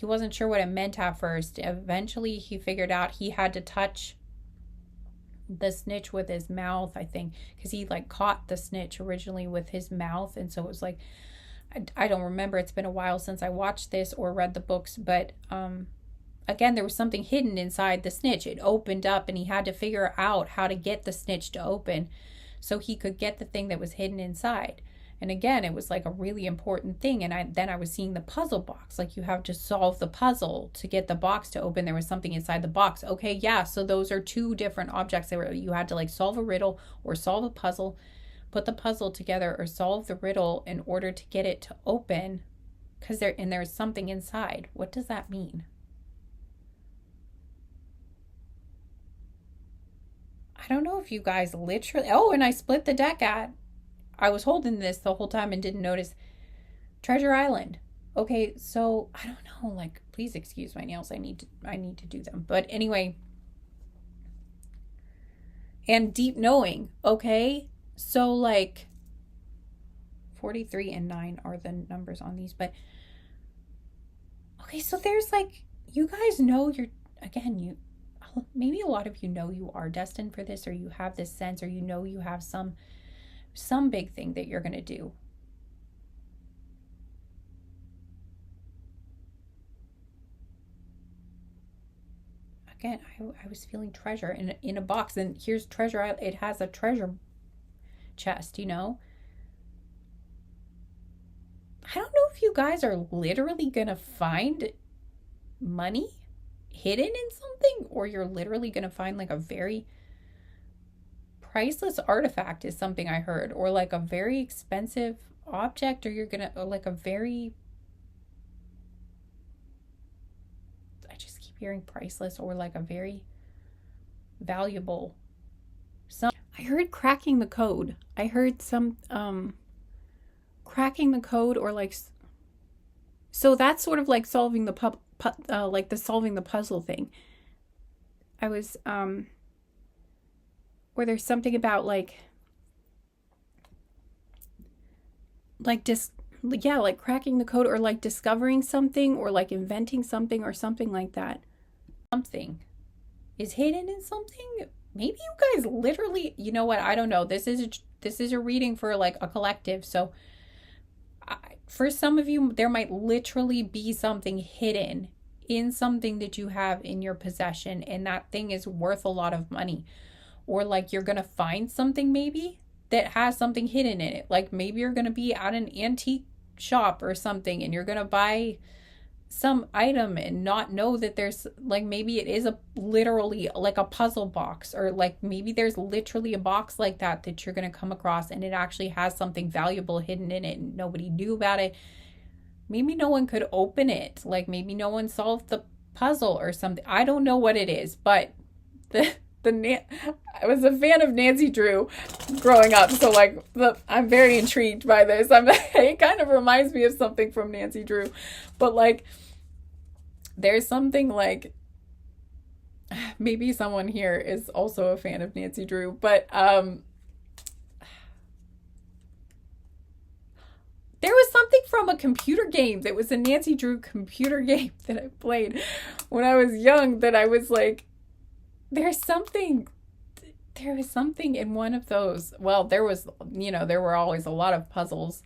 wasn't sure what it meant at first. Eventually, he figured out he had to touch the snitch with his mouth, I think, because he like caught the snitch originally with his mouth. And so it was like, I don't remember. It's been a while since I watched this or read the books, but again, there was something hidden inside the snitch. It opened up and he had to figure out how to get the snitch to open so he could get the thing that was hidden inside. And again, it was like a really important thing. And then I was seeing the puzzle box. Like you have to solve the puzzle to get the box to open. There was something inside the box. Okay, yeah. So those are two different objects that you had to like solve a riddle or solve a puzzle, put the puzzle together or solve the riddle in order to get it to open. Because there's something inside. What does that mean? I don't know if you guys literally. Oh, and I split the deck I was holding this the whole time and didn't notice. Treasure Island. Okay, so I don't know, like please excuse my nails. I need to do them. But anyway, and deep knowing, okay? So like 43 and 9 are the numbers on these, but okay, so there's like you guys know you maybe a lot of you know you are destined for this, or you have this sense, or you know you have some big thing that you're going to do. Again, I was feeling treasure in a box, and here's treasure. It has a treasure chest, you know. I don't know if you guys are literally going to find money hidden in something, or you're literally going to find like a very priceless artifact is something I heard, or like a very expensive object, or you're gonna like a very, I just keep hearing priceless, or like a very valuable I heard cracking the code. I heard some cracking the code, or like, so that's sort of like solving the like the solving the puzzle thing. I was where there's something about like like cracking the code, or like discovering something, or like inventing something, or something like that. Something is hidden in something. Maybe you guys literally, you know what? I don't know. This is a reading for like a collective. So for some of you, there might literally be something hidden in something that you have in your possession, and that thing is worth a lot of money. Or like you're going to find something maybe that has something hidden in it. Like maybe you're going to be at an antique shop or something, and you're going to buy some item and not know that there's like, maybe it is literally like a puzzle box, or like maybe there's literally a box like that you're going to come across, and it actually has something valuable hidden in it and nobody knew about it. Maybe no one could open it. Like maybe no one solved the puzzle or something. I don't know what it is, but I was a fan of Nancy Drew growing up, so like I'm very intrigued by this. It kind of reminds me of something from Nancy Drew, but like there's something like, maybe someone here is also a fan of Nancy Drew, but there was something from a computer game that was a Nancy Drew computer game that I played when I was young that I was like, there was something in one of those. Well, there were always a lot of puzzles.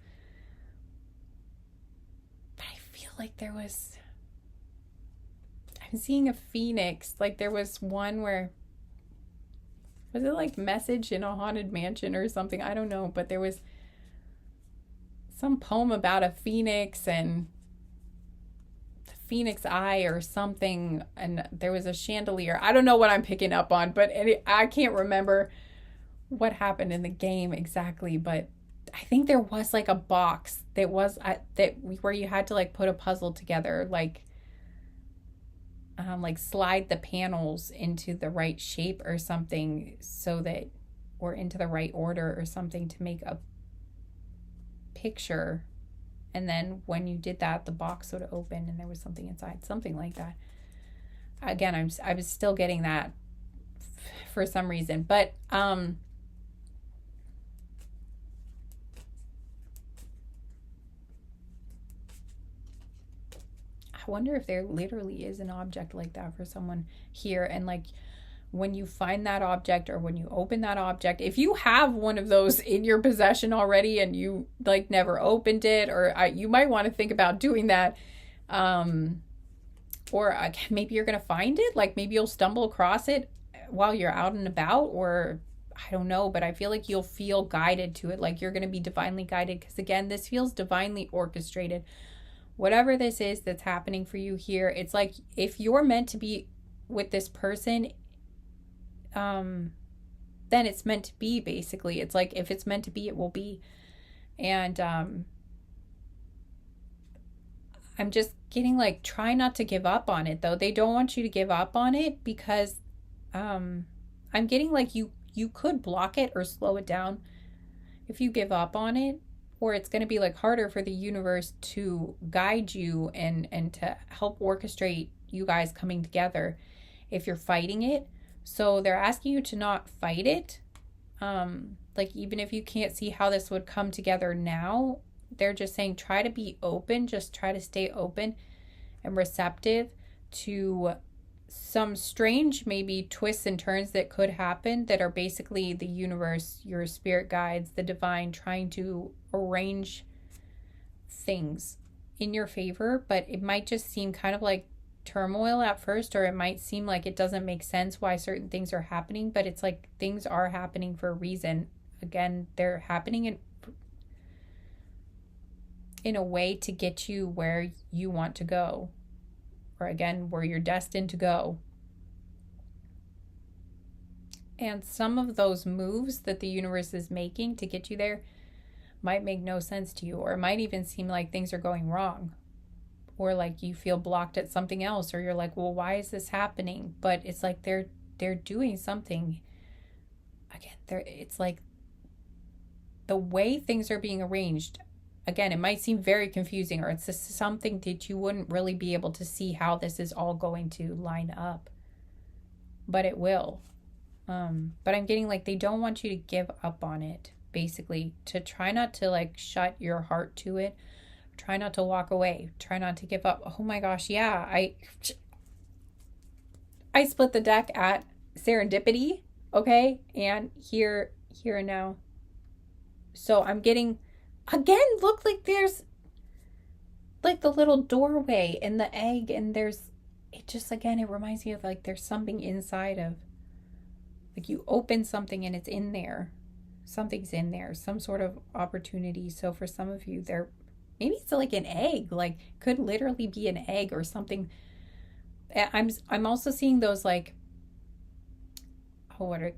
But I feel like I'm seeing a phoenix. Like there was one where, was it like Message in a Haunted Mansion or something? I don't know, but there was some poem about a phoenix and Phoenix Eye or something, and there was a chandelier. I don't know what I'm picking up on, but I can't remember what happened in the game exactly, but I think there was like a box that was where you had to like put a puzzle together, like slide the panels into the right shape or something, so that, or into the right order or something, to make a picture. And then when you did that, the box would open and there was something inside, something like that. Again, I was still getting that for some reason, but I wonder if there literally is an object like that for someone here, and like when you find that object or when you open that object, if you have one of those in your possession already and you like never opened it, or you might want to think about doing that. Or maybe you're going to find it, like maybe you'll stumble across it while you're out and about, or I don't know, but I feel like you'll feel guided to it, like you're going to be divinely guided, because again, this feels divinely orchestrated. Whatever this is that's happening for you here, it's like if you're meant to be with this person, then it's meant to be, basically. It's like if it's meant to be, it will be. And I'm just getting like, try not to give up on it though. They don't want you to give up on it, because I'm getting like you could block it or slow it down if you give up on it, or it's going to be like harder for the universe to guide you and to help orchestrate you guys coming together if you're fighting it. So they're asking you to not fight it. Like even if you can't see how this would come together now, they're just saying try to be open, just try to stay open and receptive to some strange maybe twists and turns that could happen, that are basically the universe, your spirit guides, the divine trying to arrange things in your favor. But it might just seem kind of like turmoil at first, or it might seem like it doesn't make sense why certain things are happening, but it's like things are happening for a reason. Again, they're happening in a way to get you where you want to go, or again, where you're destined to go. And some of those moves that the universe is making to get you there might make no sense to you, or it might even seem like things are going wrong, or like you feel blocked at something else, or you're like, well, why is this happening? But it's like they're doing something. Again, it's like the way things are being arranged. Again, it might seem very confusing, or it's just something that you wouldn't really be able to see how this is all going to line up, but it will. But I'm getting like they don't want you to give up on it, basically, to try not to like shut your heart to it, try not to walk away, try not to give up. Oh my gosh, yeah, I split the deck at serendipity, okay, and here and now. So I'm getting, again, look, like there's like the little doorway and the egg, and there's, it just, again, it reminds me of like there's something inside of, like you open something and it's in there. Something's in there, some sort of opportunity. So for some of you, maybe it's like an egg, like could literally be an egg or something. I'm also seeing those like, oh, what are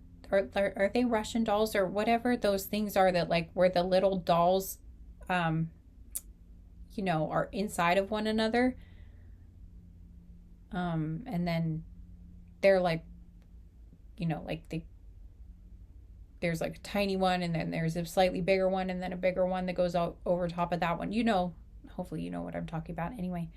they Russian dolls or whatever those things are, that like where the little dolls are inside of one another, and then they're like, like there's like a tiny one, and then there's a slightly bigger one, and then a bigger one that goes out over top of that one. Hopefully you know what I'm talking about. Anyway,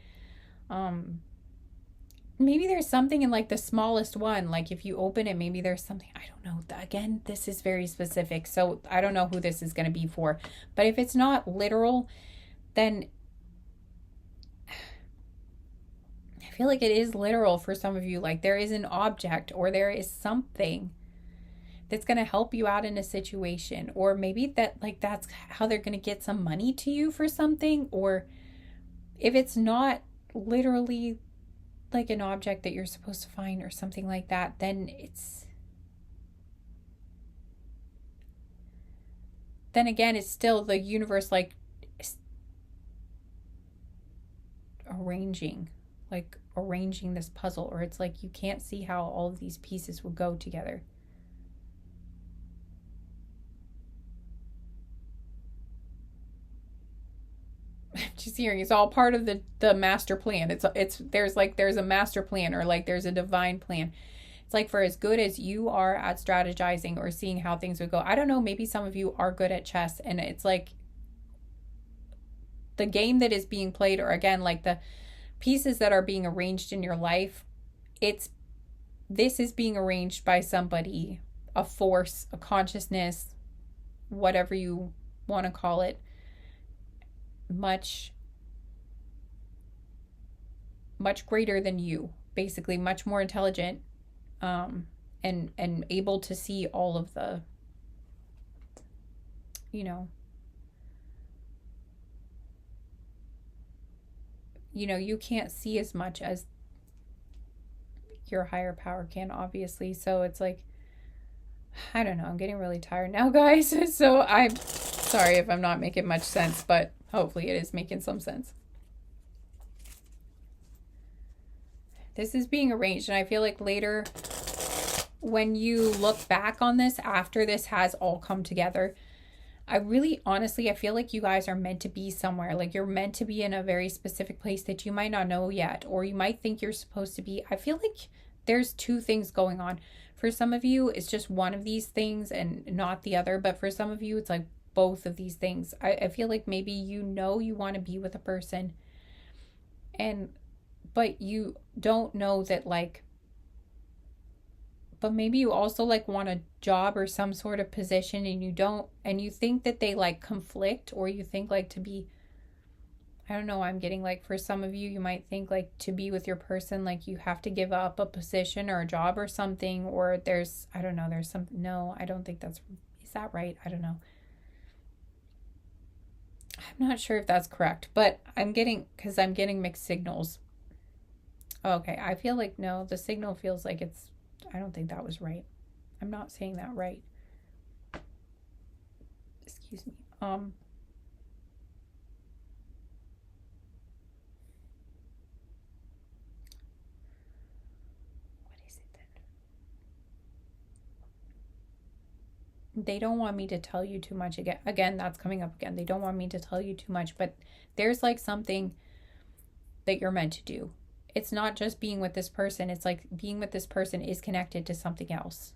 maybe there's something in like the smallest one, like if you open it, maybe there's something, I don't know. Again, this is very specific, so I don't know who this is going to be for. But if it's not literal, then I feel like it is literal for some of you. Like there is an object, or there is something that's going to help you out in a situation, or maybe that's how they're going to get some money to you for something. Or if it's not literally like an object that you're supposed to find or something like that, then again, it's still the universe like arranging this puzzle, or it's like you can't see how all of these pieces will go together. Just hearing it's all part of the master plan. There's a master plan, or like there's a divine plan. It's like for as good as you are at strategizing or seeing how things would go. I don't know, maybe some of you are good at chess, and it's like the game that is being played, or again, like the pieces that are being arranged in your life, this is being arranged by somebody, a force, a consciousness, whatever you want to call it, much greater than you, basically much more intelligent, and able to see all of the, you know, you can't see as much as your higher power can, obviously. So it's like, I don't know, I'm getting really tired now, guys. So I'm sorry if I'm not making much sense, but hopefully it is making some sense. This is being arranged, and I feel like later, when you look back on this after this has all come together, I really, honestly, I feel like you guys are meant to be somewhere. Like, you're meant to be in a very specific place that you might not know yet, or you might think you're supposed to be. I feel like there's two things going on. For some of you, it's just one of these things and not the other. But for some of you, it's like both of these things. I feel like maybe you want to be with a person, but you don't know that, like, but maybe you also like want a job or some sort of position, and you don't, and you think that they like conflict, or you think like to be, I don't know, I'm getting like, for some of you, you might think like to be with your person, like you have to give up a position or a job or something, or there's, I don't know, there's some, no, I don't think that's, is that right? I don't know. I'm not sure if that's correct, but I'm getting mixed signals. Okay, I feel like, no, the signal feels like it's, I don't think that was right. I'm not saying that right. Excuse me. What is it then? They don't want me to tell you too much again. Again, that's coming up again. They don't want me to tell you too much, but there's like something that you're meant to do. It's not just being with this person. It's like being with this person is connected to something else.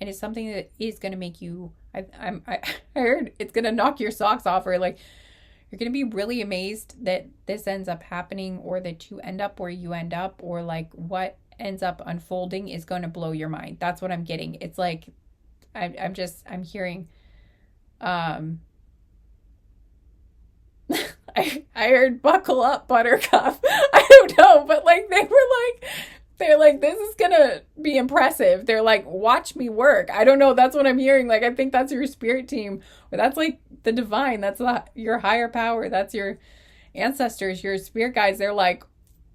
And it's something that is going to make you, I heard it's going to knock your socks off, or like you're going to be really amazed that this ends up happening, or that you end up where you end up, or like what ends up unfolding is going to blow your mind. That's what I'm getting. It's like, I'm hearing, I heard buckle up, buttercup. I don't know, but like they're like, this is gonna be impressive. They're like, watch me work. I don't know. That's what I'm hearing. Like, I think that's your spirit team, or that's like the divine. That's your higher power. That's your ancestors, your spirit guides. They're like,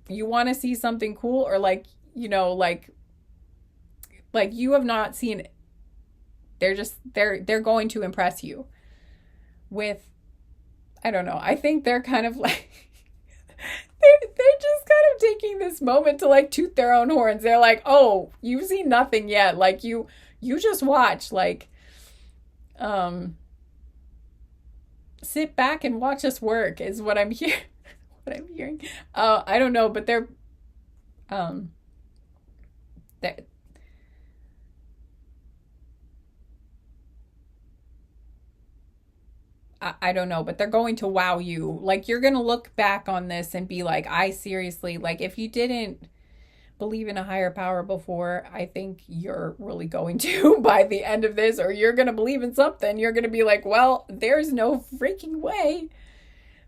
you want to see something cool, or like, like you have not seen. They're going to impress you with, I don't know. I think they're kind of like, they're just kind of taking this moment to like toot their own horns. They're like, oh, you've seen nothing yet. Like you just watch, like, sit back and watch us work is what I'm hearing. What I'm hearing. I don't know, but they're I don't know, but they're going to wow you. Like, you're going to look back on this and be like, I seriously, like, if you didn't believe in a higher power before, I think you're really going to by the end of this, or you're going to believe in something. You're going to be like, well, there's no freaking way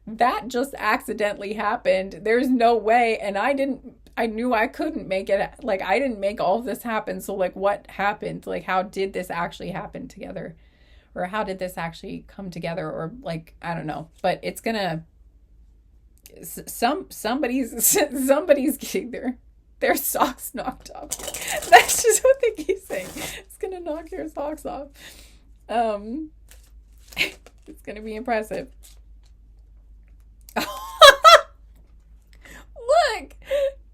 that just accidentally happened. There's no way. And I knew I couldn't make it. Like, I didn't make all of this happen. So like, what happened? Like, how did this actually happen together? Or how did this actually come together? Or like, I don't know, but it's gonna, somebody's getting their socks knocked off. That's just what they keep saying. It's gonna knock your socks off. It's gonna be impressive. Look,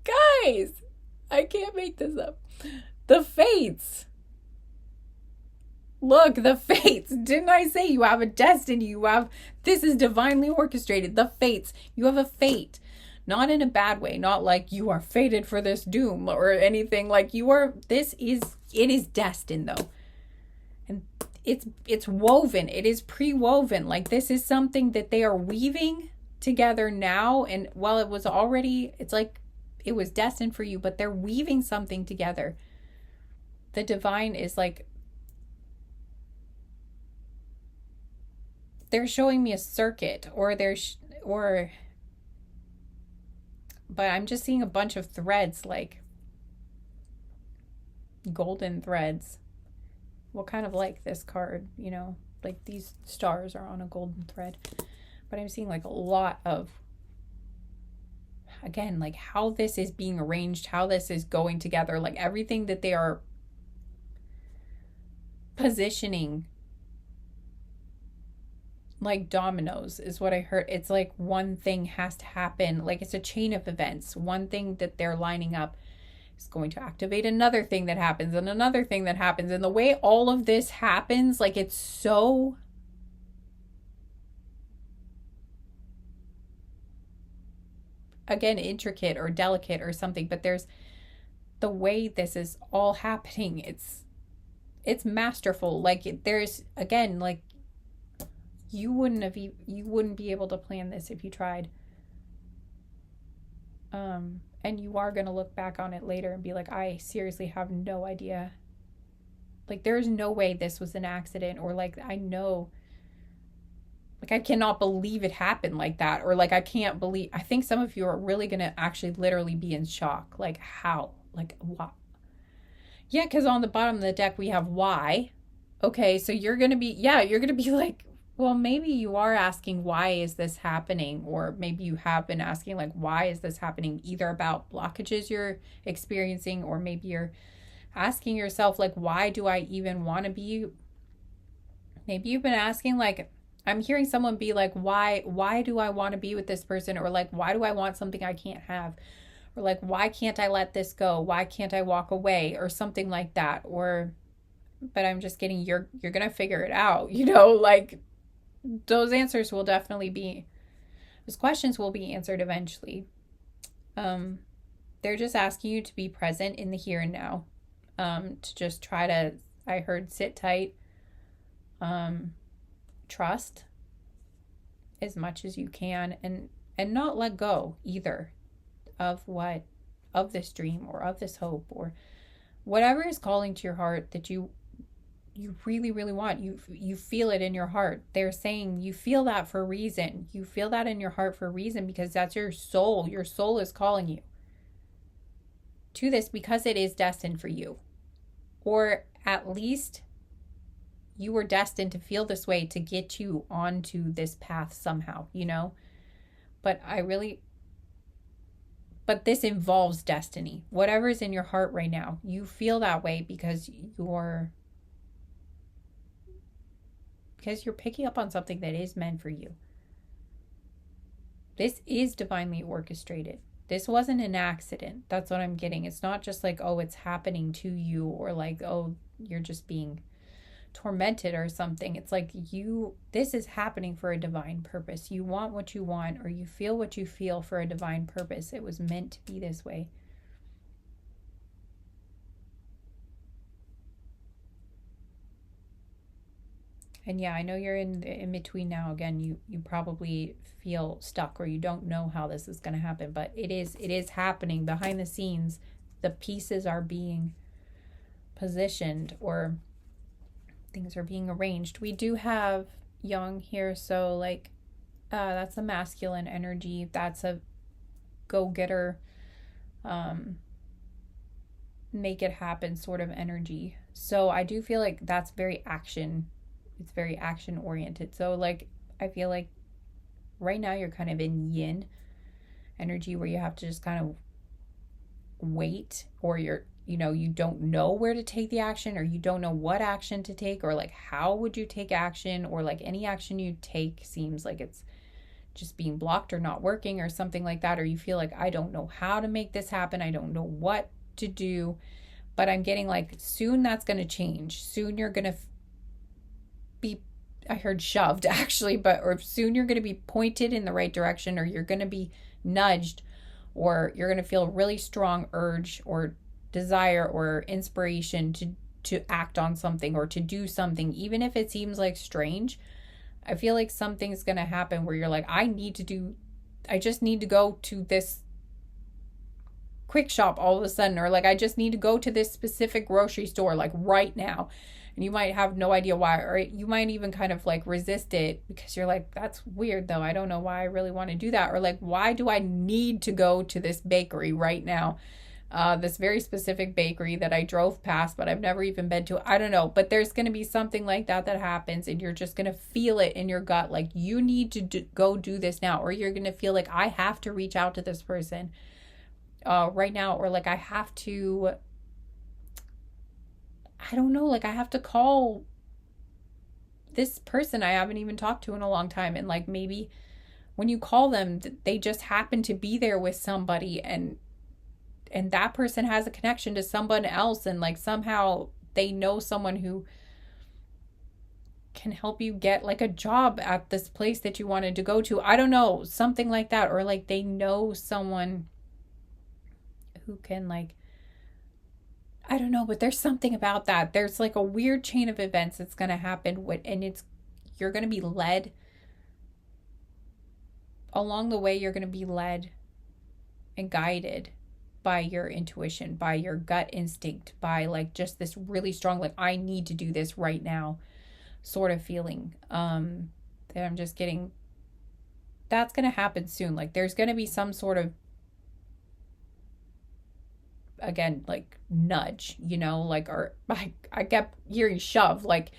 guys, I can't make this up. The fates. Look, the fates. Didn't I say you have a destiny? This is divinely orchestrated. The fates. You have a fate. Not in a bad way. Not like you are fated for this doom or anything. Like it is destined though. And it's woven. It is pre-woven. Like, this is something that they are weaving together now. And while it was already, it's like it was destined for you, but they're weaving something together. The divine is like, they're showing me a circuit, but I'm just seeing a bunch of threads, like, Golden threads. Well, kind of like this card, you know, like these stars are on a golden thread. But I'm seeing like a lot of, again, like how this is being arranged, how this is going together, like everything that they are positioning like dominoes is what I heard. It's like one thing has to happen. Like it's a chain of events. One thing that they're lining up is going to activate another thing that happens and another thing that happens. And the way all of this happens, like it's so again intricate or delicate or something, but there's the way this is all happening. It's masterful. Like there's again like you wouldn't be able to plan this if you tried. And you are going to look back on it later and be like, I seriously have no idea. Like there's no way this was an accident, or like I know, like I cannot believe it happened like that, or like I think some of you are really going to actually literally be in shock. Like how? Like what? Yeah, because on the bottom of the deck we have why. Okay, so you're going to be like, well, maybe you are asking, why is this happening? Or maybe you have been asking, like, why is this happening? Either about blockages you're experiencing, or maybe you're asking yourself, like, why do I even want to be? Maybe you've been asking, like, I'm hearing someone be like, why do I want to be with this person? Or like, why do I want something I can't have? Or like, why can't I let this go? Why can't I walk away? Or something like that. Or, but I'm just getting, you're going to figure it out, you know, like, those answers will definitely be, those questions will be answered eventually. They're just asking you to be present in the here and now, to just try to, I heard, sit tight, trust as much as you can, and not let go either of this dream or of this hope or whatever is calling to your heart that you really, really want. You feel it in your heart. They're saying you feel that for a reason. You feel that in your heart for a reason, because that's your soul. Your soul is calling you to this because it is destined for you. Or at least you were destined to feel this way to get you onto this path somehow, you know? But this involves destiny. Whatever is in your heart right now, you feel that way because you're picking up on something that is meant for you. This is divinely orchestrated. This wasn't an accident. That's what I'm getting. It's not just like, oh, it's happening to you, or like, oh, you're just being tormented or something. It's like this is happening for a divine purpose. You want what you want, or you feel what you feel for a divine purpose. It was meant to be this way. And yeah, I know you're in between now. Again, you probably feel stuck, or you don't know how this is going to happen, but it is happening behind the scenes. The pieces are being positioned, or things are being arranged. We do have Yang here, so like that's a masculine energy. That's a go-getter, make it happen sort of energy. So I do feel like that's very action. It's very action oriented. So like I feel like right now you're kind of in yin energy, where you have to just kind of wait, or you don't know where to take the action, or you don't know what action to take, or like how would you take action, or like any action you take seems like it's just being blocked or not working or something like that, or you feel like, I don't know how to make this happen, I don't know what to do. But I'm getting like soon that's going to change. Soon you're going to be, I heard shoved actually, or soon you're going to be pointed in the right direction, or you're going to be nudged, or you're going to feel a really strong urge or desire or inspiration to act on something or to do something, even if it seems like strange. I feel like something's going to happen where you're like, I just need to go to this quick shop all of a sudden, or like I just need to go to this specific grocery store like right now. And you might have no idea why, or you might even kind of like resist it because you're like, that's weird though. I don't know why I really want to do that. Or like, why do I need to go to this bakery right now? this very specific bakery that I drove past, but I've never even been to. I don't know, but there's going to be something like that that happens, and you're just going to feel it in your gut, like you need to go do this now, or you're going to feel like I have to reach out to this person right now, or like I have to, I don't know, like I have to call this person I haven't even talked to in a long time, and like maybe when you call them, they just happen to be there with somebody, and that person has a connection to someone else, and like somehow they know someone who can help you get like a job at this place that you wanted to go to. I don't know, something like that. Or like they know someone who can, like, I don't know, but there's something about that. There's like a weird chain of events that's going to happen, and you're going to be led along the way. You're going to be led and guided by your intuition, by your gut instinct, by like just this really strong, like, I need to do this right now sort of feeling. That I'm just getting, that's going to happen soon. Like there's going to be some sort of, again, like nudge, like, or I kept hearing shove. Like,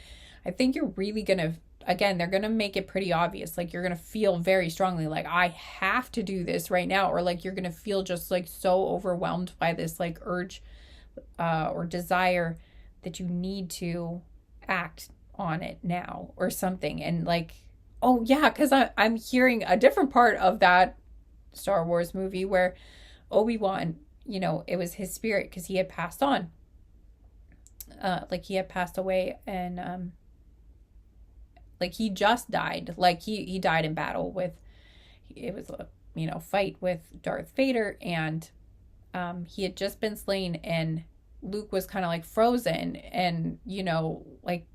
I think you're really going to, again, they're going to make it pretty obvious. Like you're going to feel very strongly like I have to do this right now. Or like you're going to feel just like so overwhelmed by this like urge or desire that you need to act on it now or something. And like, oh yeah, because I'm hearing a different part of that Star Wars movie where Obi-Wan, it was his spirit because he had passed on. Like he had passed away, and like he just died. Like he died in battle with, it was a fight with Darth Vader, and he had just been slain, and Luke was kind of like frozen, and like,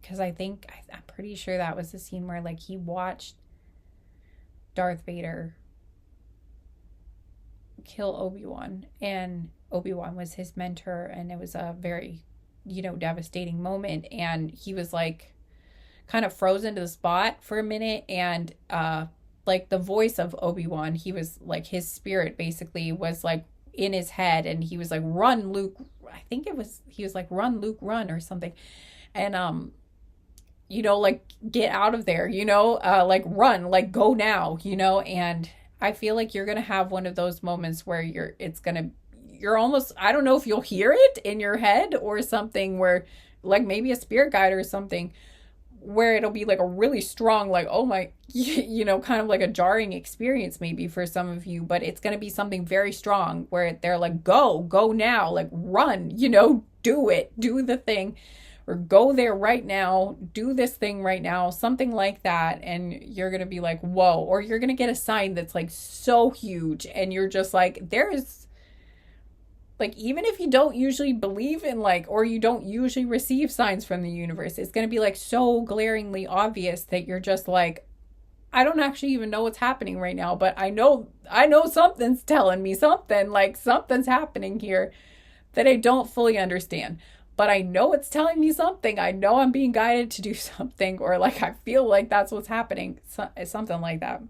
because I'm pretty sure that was the scene where like he watched Darth Vader kill Obi-Wan, and Obi-Wan was his mentor, and it was a very devastating moment, and he was like kind of frozen to the spot for a minute, and like the voice of Obi-Wan, he was like, his spirit basically was like in his head, and he was like, run Luke, I think he was like, run Luke, run, or something, and like get out of there, like run, like go now, and I feel like you're gonna have one of those moments where you're almost, I don't know if you'll hear it in your head or something, where like maybe a spirit guide or something, where it'll be like a really strong, like, oh my, kind of like a jarring experience maybe for some of you, but it's going to be something very strong where they're like, go now, like run, do it, do the thing, or go there right now, do this thing right now, something like that. And you're going to be like, whoa, or you're going to get a sign that's like so huge, and you're just like, there's, like, even if you don't usually believe in like, or you don't usually receive signs from the universe, it's going to be like so glaringly obvious that you're just like, I don't actually even know what's happening right now, but I know something's telling me something, like something's happening here that I don't fully understand, but I know it's telling me something. I know I'm being guided to do something, or like, I feel like that's what's happening. Something like that.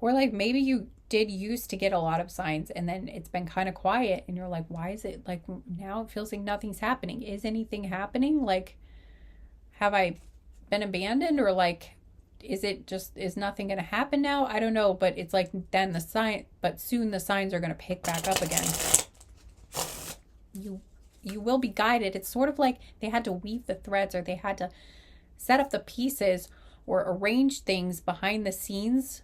Or like maybe you did used to get a lot of signs, and then it's been kind of quiet, and you're like, why is it like now it feels like nothing's happening? Is anything happening? Like, have I been abandoned, or like, is nothing going to happen now? I don't know, but it's like then but soon the signs are going to pick back up again. You will be guided. It's sort of like they had to weave the threads, or they had to set up the pieces or arrange things behind the scenes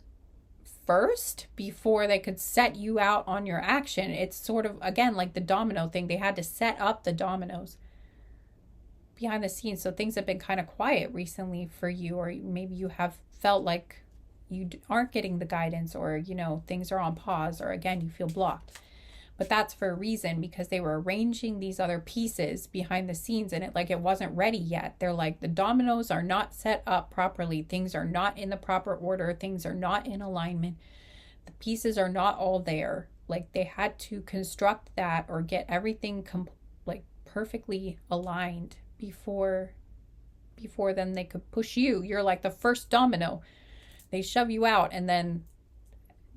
first before they could set you out on your action. It's sort of, again, like the domino thing. They had to set up the dominoes behind the scenes. So things have been kind of quiet recently for you, or maybe you have felt like you aren't getting the guidance, or things are on pause, or again you feel blocked. But that's for a reason, because they were arranging these other pieces behind the scenes, and it wasn't ready yet. They're like, the dominoes are not set up properly. Things are not in the proper order. Things are not in alignment. The pieces are not all there. Like, they had to construct that or get everything perfectly aligned before then they could push you. You're like the first domino they shove you out, and then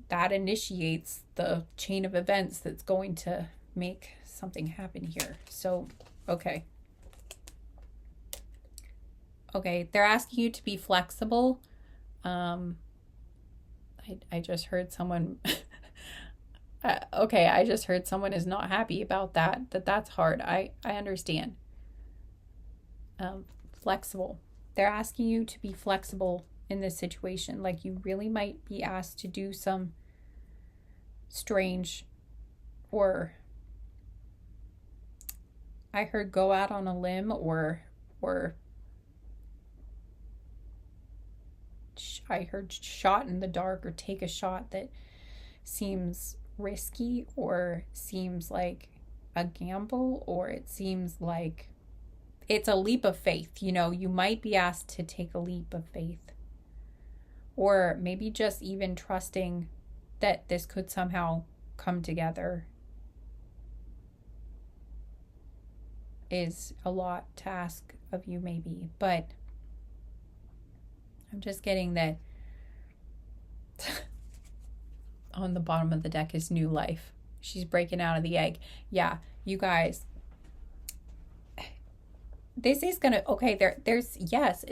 that initiates the chain of events that's going to make something happen here. So, okay. Okay, they're asking you to be flexible. I just heard someone okay, I just heard someone is not happy about that's hard. I understand. Flexible. They're asking you to be flexible in this situation. Like, you really might be asked to do some strange, or I heard go out on a limb, or I heard shot in the dark, or take a shot that seems risky, or seems like a gamble, or it seems like it's a leap of faith. You might be asked to take a leap of faith, or maybe just even trusting that this could somehow come together is a lot to ask of you, maybe. But I'm just getting that on the bottom of the deck is new life. She's breaking out of the egg. Yeah, you guys, this is gonna, okay, there's yes,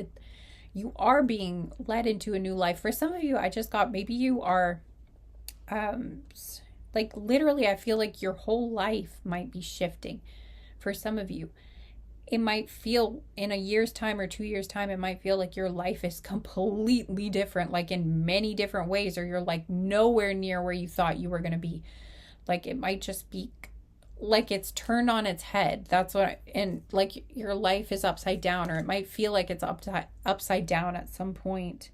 you are being led into a new life. For some of you, I just got, maybe you are like, literally, I feel like your whole life might be shifting. For some of you, it might feel, in a year's time or 2 years' time, it might feel like your life is completely different, like in many different ways, or you're like nowhere near where you thought you were going to be. Like, it might just be like it's turned on its head. That's what, and like your life is upside down, or it might feel like it's upside down at some point.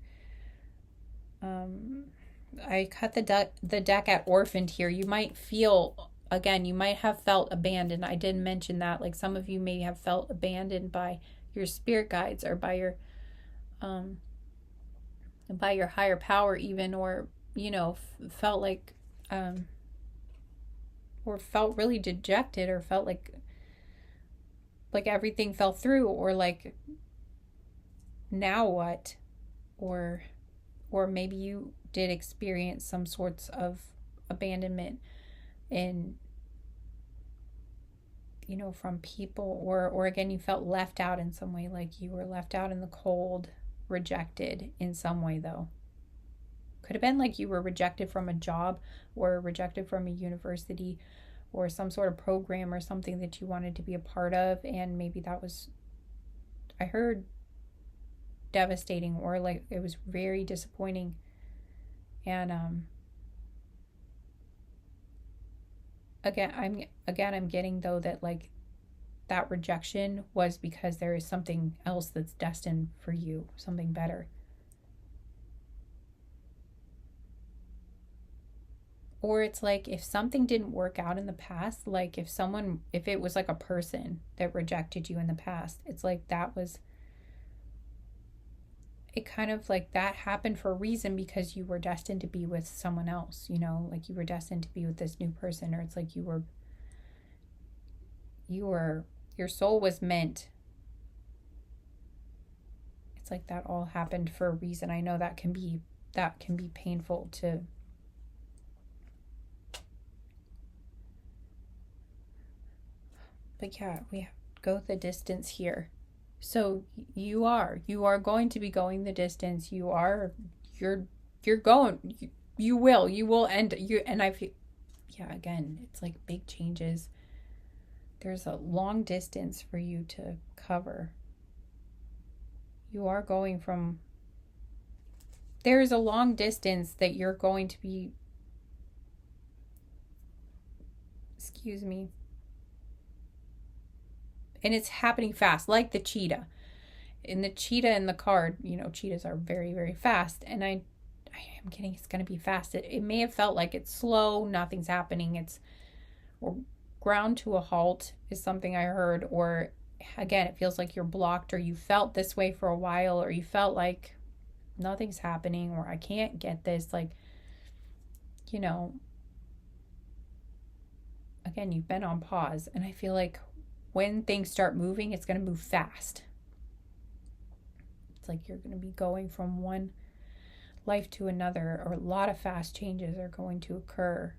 I cut the deck at orphaned here. You might feel, again, you might have felt abandoned. I didn't mention that. Like, some of you may have felt abandoned by your spirit guides, or by your higher power even, or felt like or felt really dejected, or felt like everything fell through, or like, now what? Or maybe you did experience some sorts of abandonment in, from people, or again, you felt left out in some way, like you were left out in the cold, rejected in some way, though. Could have been like you were rejected from a job, or rejected from a university, or some sort of program or something that you wanted to be a part of, and maybe that was, I heard, devastating, or like it was very disappointing. And again, I'm getting, though, that like that rejection was because there is something else that's destined for you, something better. Or it's like, if something didn't work out in the past, like if it was like a person that rejected you in the past, it's like that was, it kind of like that happened for a reason, because you were destined to be with someone else, like you were destined to be with this new person, or it's like your soul was meant. It's like that all happened for a reason. I know that can be painful to, but yeah, we have to go the distance here. So you are going to be going the distance. You're going, you will end you. And I feel, yeah, again, it's like big changes. There's a long distance for you to cover. You are going from, there's a long distance that you're going to be, excuse me, and it's happening fast, like the cheetah. In the cheetah in the card, cheetahs are very, very fast. And I am getting it's going to be fast. It may have felt like it's slow, nothing's happening. Or ground to a halt is something I heard. Or again, it feels like you're blocked, or you felt this way for a while, or you felt like nothing's happening, or I can't get this. Like, again, you've been on pause. And I feel like when things start moving, it's going to move fast. It's like you're going to be going from one life to another, or a lot of fast changes are going to occur.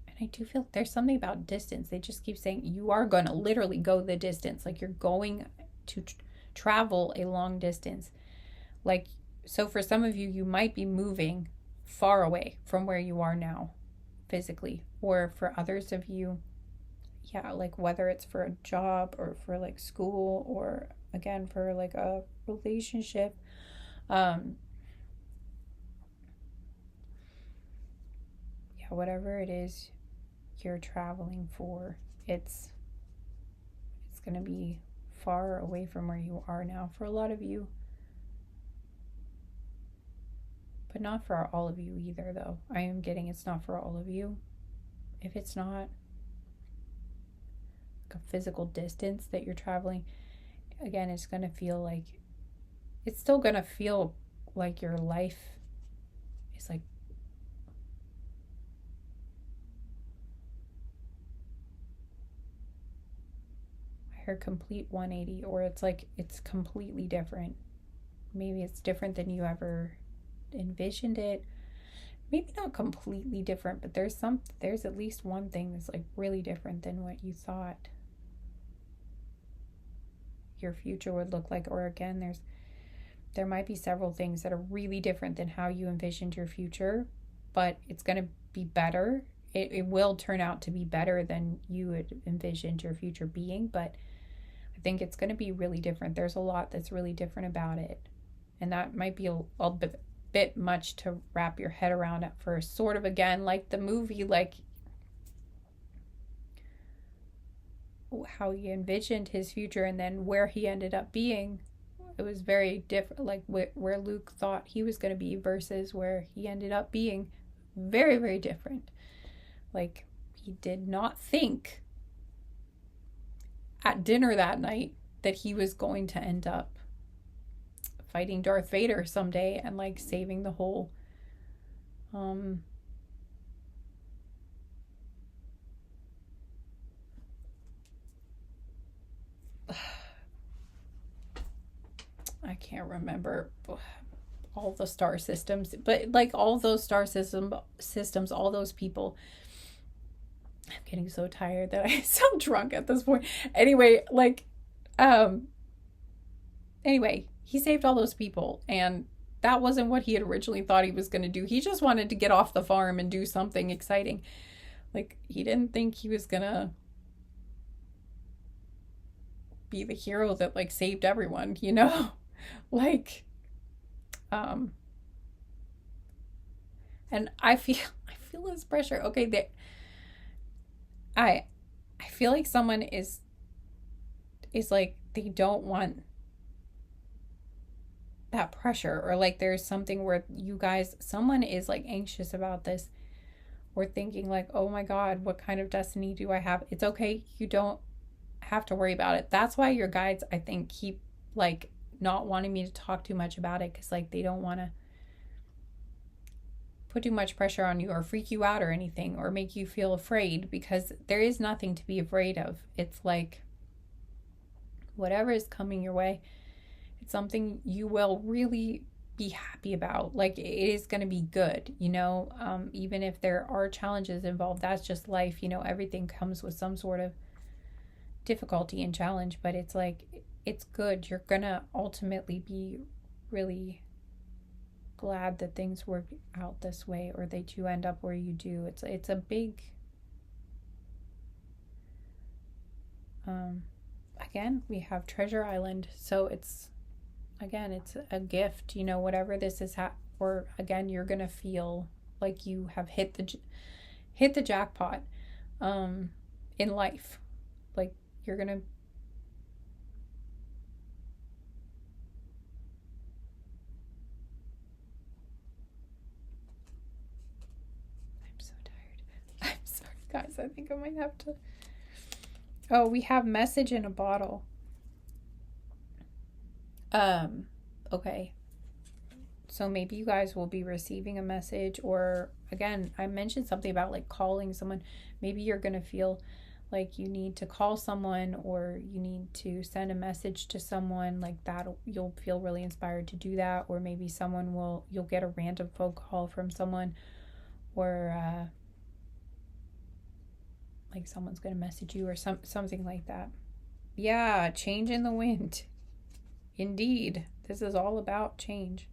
And I do feel there's something about distance. They just keep saying you are going to literally go the distance. Like, you're going to travel a long distance. Like, so for some of you, you might be moving far away from where you are now physically. Or for others of you, yeah, like whether it's for a job or for like school, or again for like a relationship. Yeah, whatever it is you're traveling for, it's going to be far away from where you are now for a lot of you. But not for all of you either, though. I am getting it's not for all of you. If it's not like a physical distance that you're traveling, again, it's going to feel like, it's still going to feel like your life is like, I heard complete 180, or it's like it's completely different. Maybe it's different than you ever envisioned it. Maybe not completely different, but there's at least one thing that's like really different than what you thought your future would look like. Or again, there might be several things that are really different than how you envisioned your future, but it's going to be better. It will turn out to be better than you had envisioned your future being, but I think it's going to be really different. There's a lot that's really different about it, and that might be a bit much to wrap your head around at first. Sort of, again, like the movie, like how he envisioned his future and then where he ended up being. It was very different, like where Luke thought he was going to be versus where he ended up being. Very, very different. Like, he did not think at dinner that night that he was going to end up fighting Darth Vader someday and like saving the whole I can't remember all the star systems, but like all those star systems, all those people. I'm getting so tired that I sound drunk at this point. Anyway, anyway, he saved all those people, and that wasn't what he had originally thought he was going to do. He just wanted to get off the farm and do something exciting. Like, he didn't think he was going to be the hero that like saved everyone, you know? Like, and I feel this pressure. Okay, I feel like someone is like, they don't want that pressure, or like there's something where someone is like anxious about this, or thinking like, oh my God, what kind of destiny do I have? It's okay, you don't have to worry about it. That's why your guides, I think, keep like not wanting me to talk too much about it, because like they don't want to put too much pressure on you or freak you out or anything, or make you feel afraid, because there is nothing to be afraid of. It's like, whatever is coming your way, it's something you will really be happy about. Like, it is going to be good, you know. Even if there are challenges involved, that's just life, you know. Everything comes with some sort of difficulty and challenge, but it's like, it's good. You're gonna ultimately be really glad that things work out this way, or that you end up where you do. It's a big again, we have Treasure Island, so it's a gift, you know. Whatever this is, or again, you're gonna feel like you have hit the jackpot in life. Like, you're gonna I'm so tired. I'm sorry, guys. I think I might have to. Oh, we have message in a bottle. Okay. So maybe you guys will be receiving a message, or again, I mentioned something about like calling someone. Maybe you're going to feel like you need to call someone or you need to send a message to someone, like that, you'll feel really inspired to do that. Or maybe you'll get a random phone call from someone, or like someone's going to message you or something like that. Yeah, change in the wind. Indeed, this is all about change.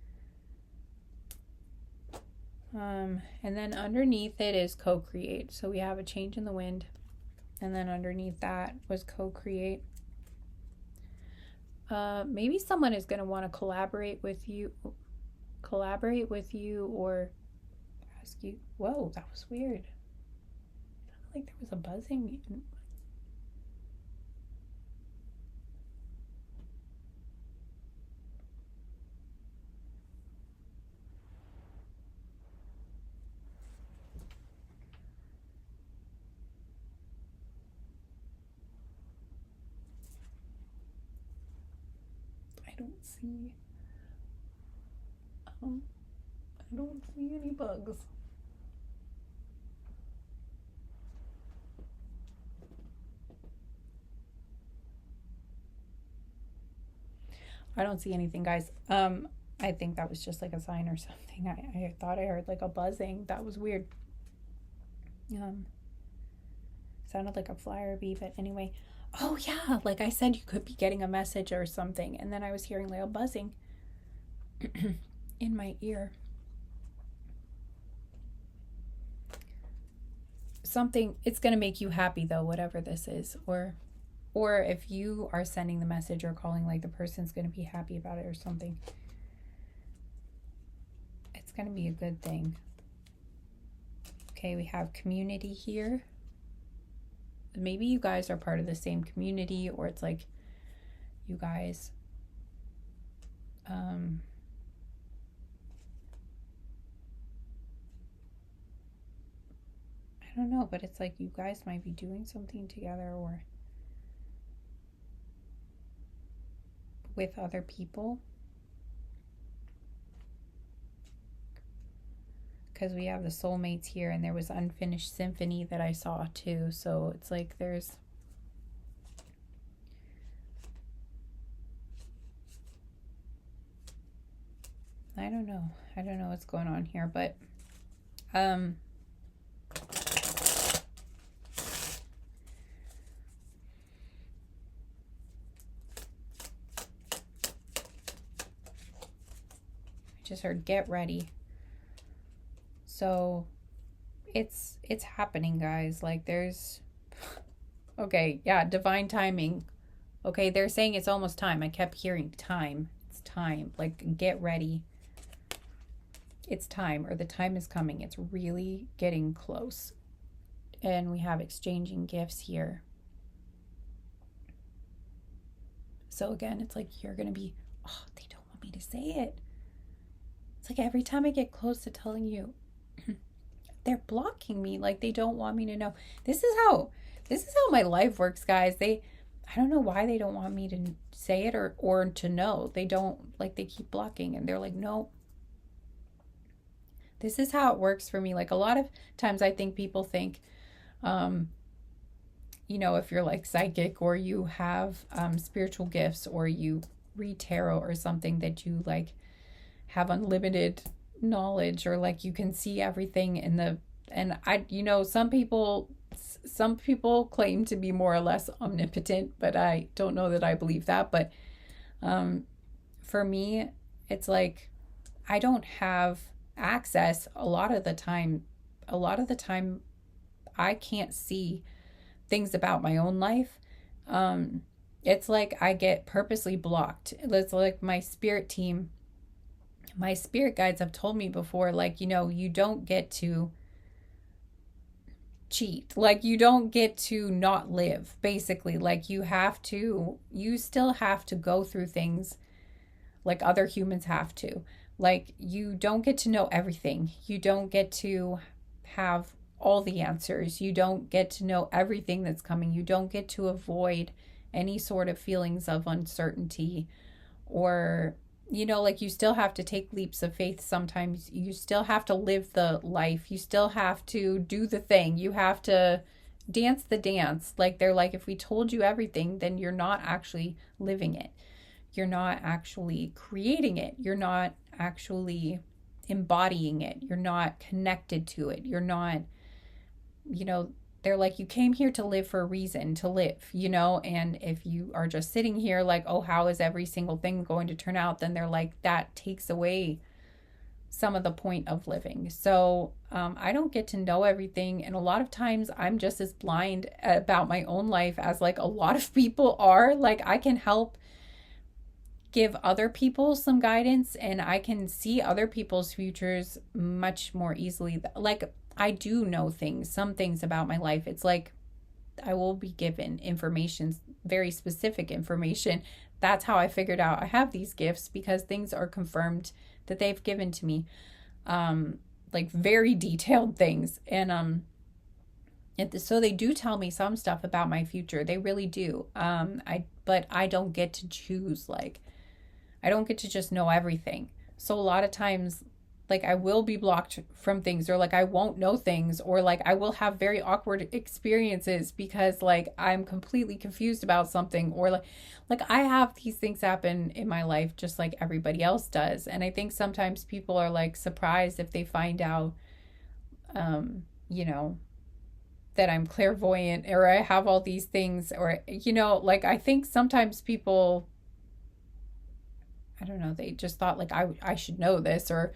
And then underneath it is co-create. So we have a change in the wind, and then underneath that was co-create. Maybe someone is going to want to collaborate with you, or ask you. Whoa, that was weird. It sounded like there was a buzzing. I don't see any bugs. I don't see anything, guys. I think that was just like a sign or something. I thought I heard like a buzzing. That was weird. Sounded like a flyer bee, but anyway. Oh yeah, like I said, you could be getting a message or something, and then I was hearing like a buzzing in my ear. Something, it's going to make you happy though, whatever this is. Or if you are sending the message or calling, like the person's going to be happy about it or something. It's going to be a good thing. Okay, we have community here. Maybe you guys are part of the same community, or it's like you guys I don't know, but it's like you guys might be doing something together or with other people. Because we have the soulmates here, and there was unfinished symphony that I saw too. So it's like there's I don't know what's going on here, but just heard get ready. So it's happening, guys. Like there's okay, yeah, divine timing. Okay, they're saying it's almost time. I kept hearing time. It's time. Like get ready. It's time, or the time is coming. It's really getting close. And we have exchanging gifts here. So again, it's like you're going to be, oh, they don't want me to say it. It's like every time I get close to telling you, they're blocking me. Like they don't want me to know. This is how my life works, guys. I don't know why they don't want me to say it or to know. They don't, like they keep blocking, and they're like, no. This is how it works for me. Like a lot of times I think people think, if you're like psychic or you have spiritual gifts or you read tarot or something, that you like have unlimited knowledge, or like you can see everything some people claim to be more or less omnipotent, but I don't know that I believe that. But for me, it's like I don't have access a lot of the time. I can't see things about my own life. It's like I get purposely blocked. It's like my spirit team, my spirit guides have told me before, like, you don't get to cheat. Like you don't get to not live, basically. Like you still have to go through things like other humans have to. Like you don't get to know everything. You don't get to have all the answers. You don't get to know everything that's coming. You don't get to avoid any sort of feelings of uncertainty, or like you still have to take leaps of faith sometimes. You still have to live the life. You still have to do the thing. You have to dance the dance. Like they're like, if we told you everything, then you're not actually living it. You're not actually creating it. You're not actually embodying it. You're not connected to it. You're not, you know, they're like, you came here to live for a reason, to live, you know? And if you are just sitting here like, oh, how is every single thing going to turn out? Then they're like, that takes away some of the point of living. So I don't get to know everything. And a lot of times I'm just as blind about my own life as like a lot of people are. Like I can help give other people some guidance and I can see other people's futures much more easily. Like I do know things, some things about my life. It's like I will be given information, very specific information. That's how I figured out I have these gifts, because things are confirmed that they've given to me. Like very detailed things. And so they do tell me some stuff about my future. They really do. But I don't get to choose, like I don't get to just know everything. So a lot of times, like I will be blocked from things, or like I won't know things, or like I will have very awkward experiences because like I'm completely confused about something, or like I have these things happen in my life just like everybody else does. And I think sometimes people are like surprised if they find out you know, that I'm clairvoyant or I have all these things, or you know, like I think sometimes people, I don't know, they just thought like I should know this, or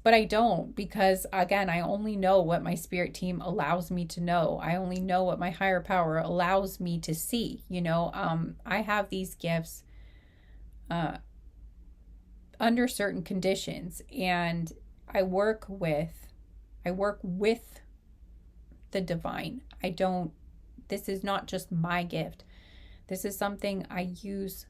but I don't, because again, I only know what my spirit team allows me to know. I only know what my higher power allows me to see, you know. I have these gifts uh under certain conditions, and I work with the divine. I don't This is not just my gift. This is something I use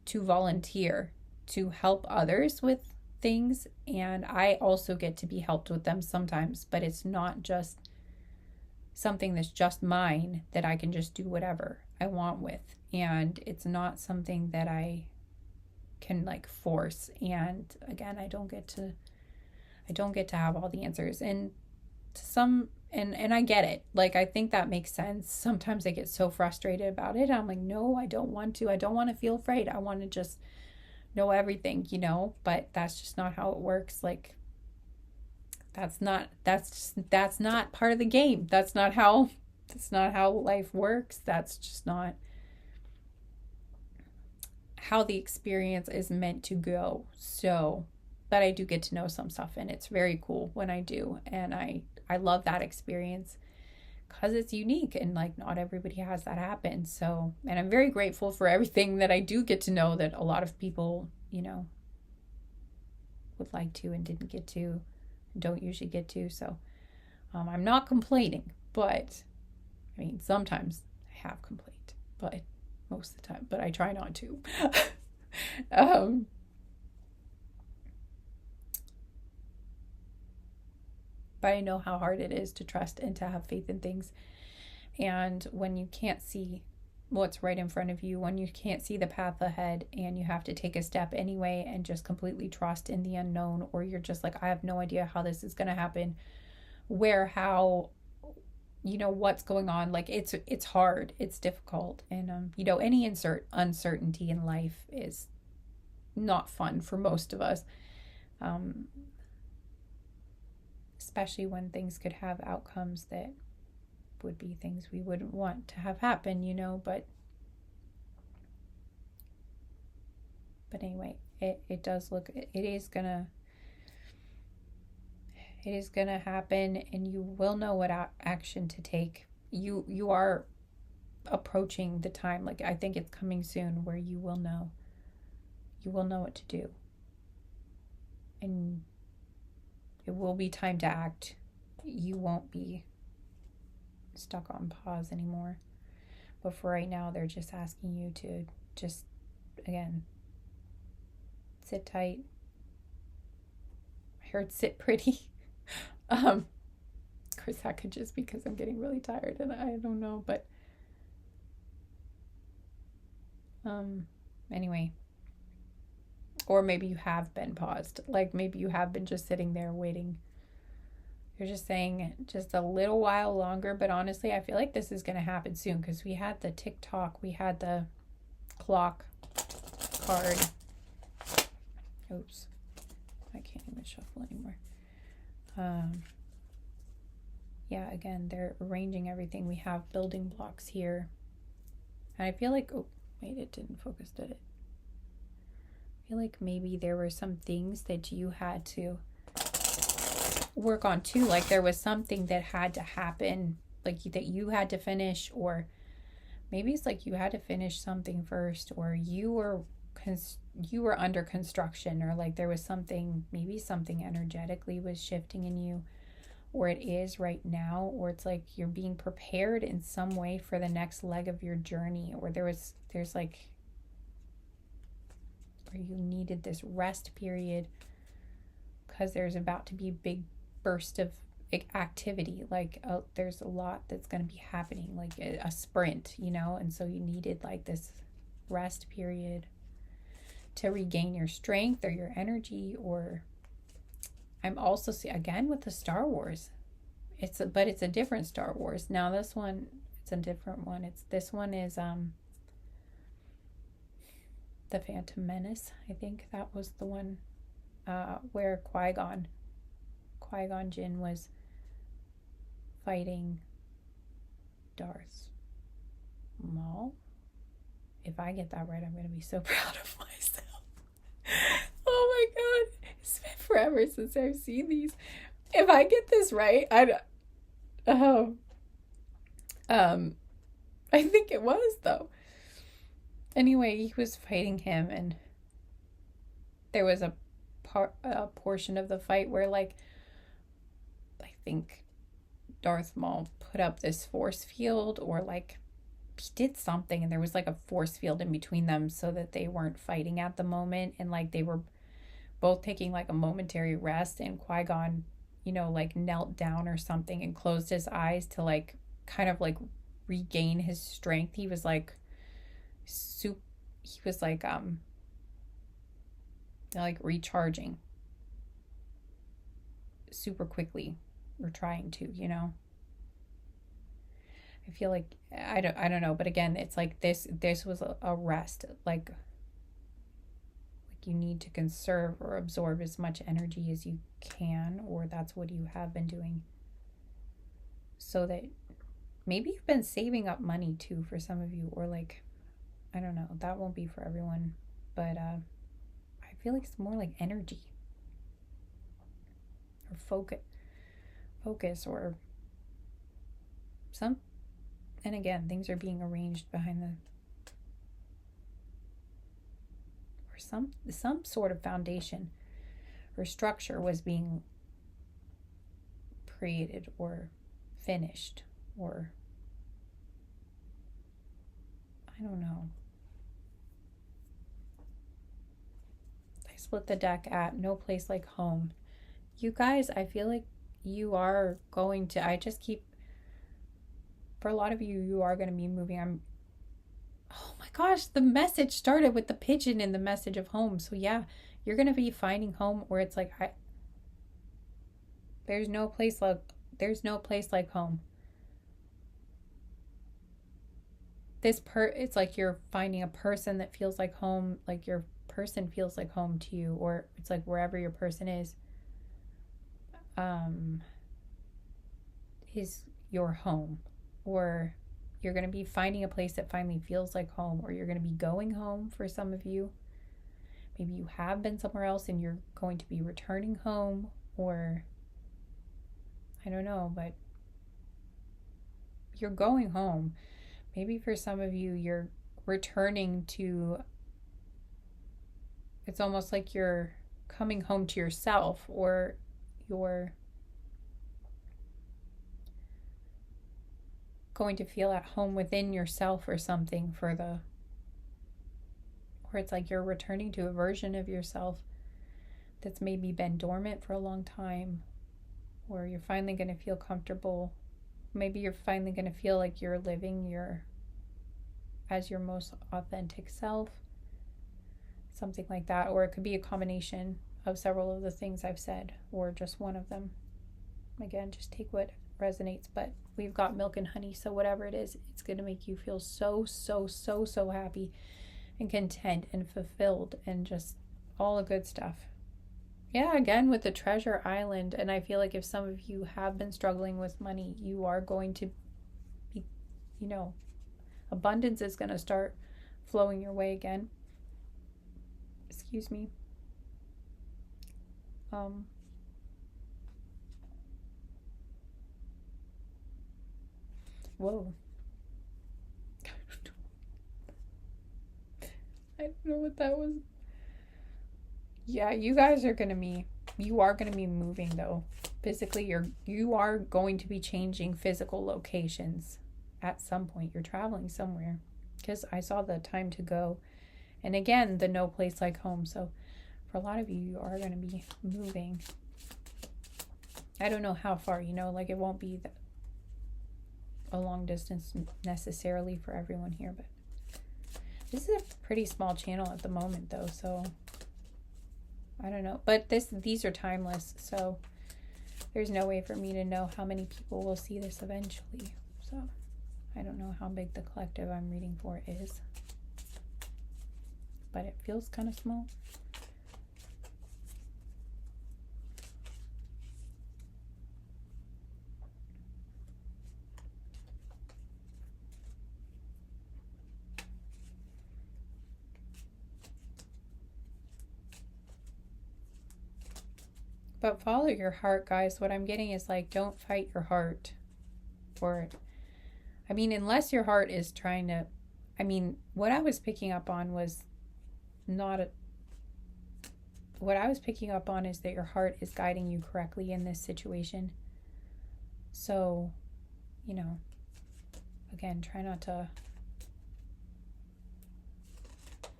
to volunteer to help others with things, and I also get to be helped with them sometimes, but it's not just something that's just mine that I can just do whatever I want with. And it's not something that I can like force. And again, I don't get to have all the answers. And some and I get it. Like I think that makes sense. Sometimes I get so frustrated about it. I'm like, no, I don't want to. I don't want to feel afraid. I want to just know everything, you know, but that's just not how it works. Like that's not part of the game. That's not how life works. That's just not how the experience is meant to go. So, but I do get to know some stuff, and it's very cool when I do. And I love that experience because it's unique, and like not everybody has that happen. So, and I'm very grateful for everything that I do get to know that a lot of people, you know, would like to and didn't get to, don't usually get to. So I'm not complaining, but I mean, sometimes I have complained, but most of the time, but I try not to. um, but I know how hard it is to trust and to have faith in things. And when you can't see what's right in front of you, when you can't see the path ahead, and you have to take a step anyway and just completely trust in the unknown, or you're just like, I have no idea how this is going to happen, how, you know, what's going on. Like it's hard, it's difficult. And you know, any uncertainty in life is not fun for most of us, especially when things could have outcomes that would be things we wouldn't want to have happen, you know. But anyway, it does look, it is gonna happen, and you will know what action to take. You are approaching the time, like I think it's coming soon, where you will know what to do, and it will be time to act. You won't be stuck on pause anymore. But for right now, they're just asking you to just, again, sit tight. I heard sit pretty. Of course, that could just be because I'm getting really tired and I don't know, but anyway. Or maybe you have been paused. Like maybe you have been just sitting there waiting You're just saying just a little while longer, but honestly, I feel like this is going to happen soon because we had the TikTok, we had the clock card. Oops. I can't even shuffle anymore. Yeah, again, they're arranging everything. We have building blocks here. And I feel like, oh, wait, it didn't focus, did it? I feel like maybe there were some things that you had to work on too. Like there was something that had to happen, like that you had to finish, or maybe it's like you had to finish something first, or you were under construction, or like there was something, maybe something energetically was shifting in you, or it is right now, or it's like you're being prepared in some way for the next leg of your journey, or there's like, or you needed this rest period because there's about to be a big burst of activity, like there's a lot that's going to be happening, like a sprint, and so you needed like this rest period to regain your strength or your energy. Or I'm also again with the Star Wars, but it's a different Star Wars. Now this one, it's a different one. This one is the Phantom Menace. I think that was the one where Qui-Gon Jinn was fighting Darth Maul. If I get that right, I'm going to be so proud of myself. Oh my god. It's been forever since I've seen these. If I get this right, I think it was, though. Anyway, he was fighting him, and there was a portion of the fight where, like, I think Darth Maul put up this force field, or like he did something, and there was like a force field in between them so that they weren't fighting at the moment, and like they were both taking like a momentary rest, and Qui-Gon, like knelt down or something and closed his eyes to like kind of like regain his strength. He was like recharging super quickly, or trying to, I feel like I don't know, but again, it's like this was a rest, like you need to conserve or absorb as much energy as you can, or that's what you have been doing, so that maybe you've been saving up money too for some of you, or like, I don't know, that won't be for everyone, but I feel like it's more like energy or focus or some. And again, things are being arranged behind or some sort of foundation or structure was being created or finished, or I don't know. I split the deck at No Place Like Home. You guys, I feel like you are going to, for a lot of you, you are going to be moving. Oh my gosh, the message started with the pigeon in the message of home. So yeah, you're going to be finding home where it's like, there's no place like home. It's like you're finding a person that feels like home, like your person feels like home to you, or it's like wherever your person is your home, or you're going to be finding a place that finally feels like home, or you're going to be going home for some of you. Maybe you have been somewhere else and you're going to be returning home, or I don't know, but you're going home. Maybe for some of you, you're returning to, it's almost like you're coming home to yourself, or you're going to feel at home within yourself or something or it's like you're returning to a version of yourself that's maybe been dormant for a long time, or you're finally going to feel comfortable. Maybe you're finally going to feel like you're living as your most authentic self, something like that. Or it could be a combination of several of the things I've said, or just one of them. Again, just take what resonates, but we've got milk and honey, so whatever it is, it's going to make you feel so, so, so, so happy and content and fulfilled and just all the good stuff. Yeah, again with the treasure island, and I feel like if some of you have been struggling with money, you are going to be, abundance is going to start flowing your way again. Excuse me. Whoa. I don't know what that was. Yeah, you are going to be moving though. Physically, you are going to be changing physical locations at some point. You're traveling somewhere, because I saw the time to go. And again, the no place like home. So for a lot of you, you are going to be moving. I don't know how far, like it won't be a long distance necessarily for everyone here, but this is a pretty small channel at the moment though, so I don't know. But these are timeless, so there's no way for me to know how many people will see this eventually. So I don't know how big the collective I'm reading for is, but it feels kind of small. But follow your heart, guys. What I'm getting is like, don't fight your heart. Unless your heart is trying to, what I was picking up on was what I was picking up on is that your heart is guiding you correctly in this situation. So, again, try not to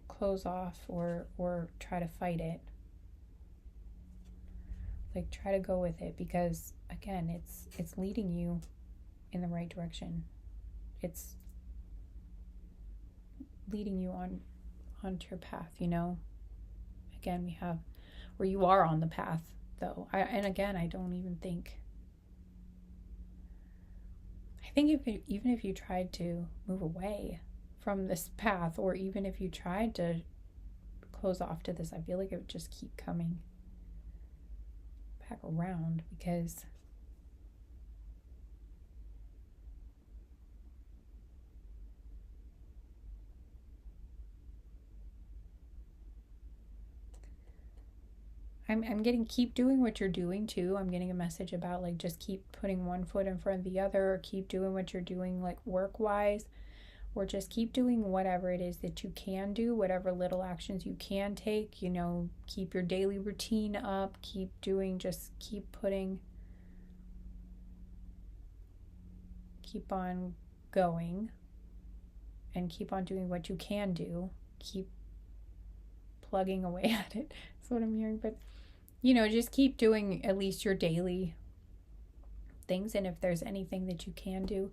close off or try to fight it. Like, try to go with it, because again, it's leading you in the right direction. It's leading you onto your path, Again, we have where you are on the path though. I think even if you tried to move away from this path, or even if you tried to close off to this, I feel like it would just keep coming back around, because I'm getting, keep doing what you're doing too. I'm getting a message about like, just keep putting one foot in front of the other, or keep doing what you're doing like work wise, or just keep doing whatever it is that you can do, whatever little actions you can take, keep your daily routine up, keep on going, and keep on doing what you can do, keep plugging away at it. That's what I'm hearing. But just keep doing at least your daily things, and if there's anything that you can do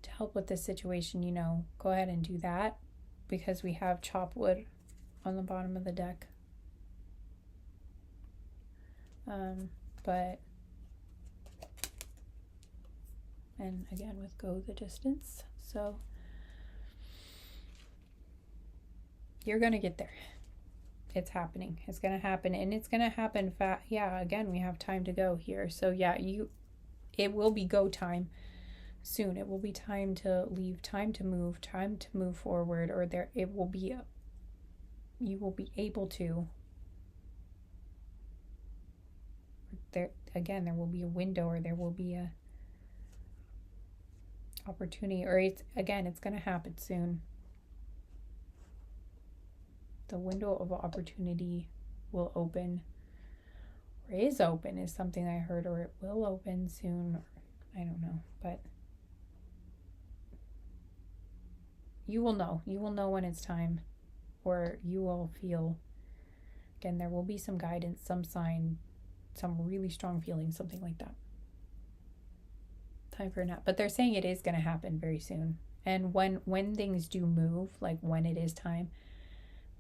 to help with this situation, go ahead and do that, because we have chop wood on the bottom of the deck. And again with go the distance, so you're gonna get there. It's happening. It's gonna happen, and it's gonna happen fast. Yeah, again, we have time to go here, so yeah, it will be go time soon. It will be time to leave, time to move forward, or you will be able to. There will be a window, or there will be a opportunity, or it's going to happen soon. The window of opportunity will open, or is open, is something I heard, or it will open soon, or I don't know, but you will know when it's time, or you will feel, again, there will be some guidance, some sign, some really strong feeling, something like that. Time for a nap. But they're saying it is going to happen very soon. And when things do move, like when it is time,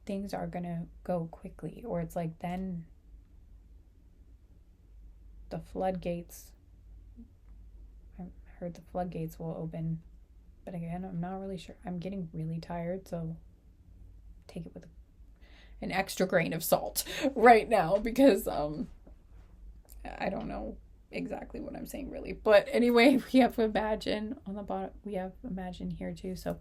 things are going to go quickly. Or it's like then the floodgates. I heard the floodgates will open, but again, I'm not really sure. I'm getting really tired, so take it with an extra grain of salt right now, because I don't know exactly what I'm saying really. But anyway, we have imagine on the bottom. We have imagine here too. So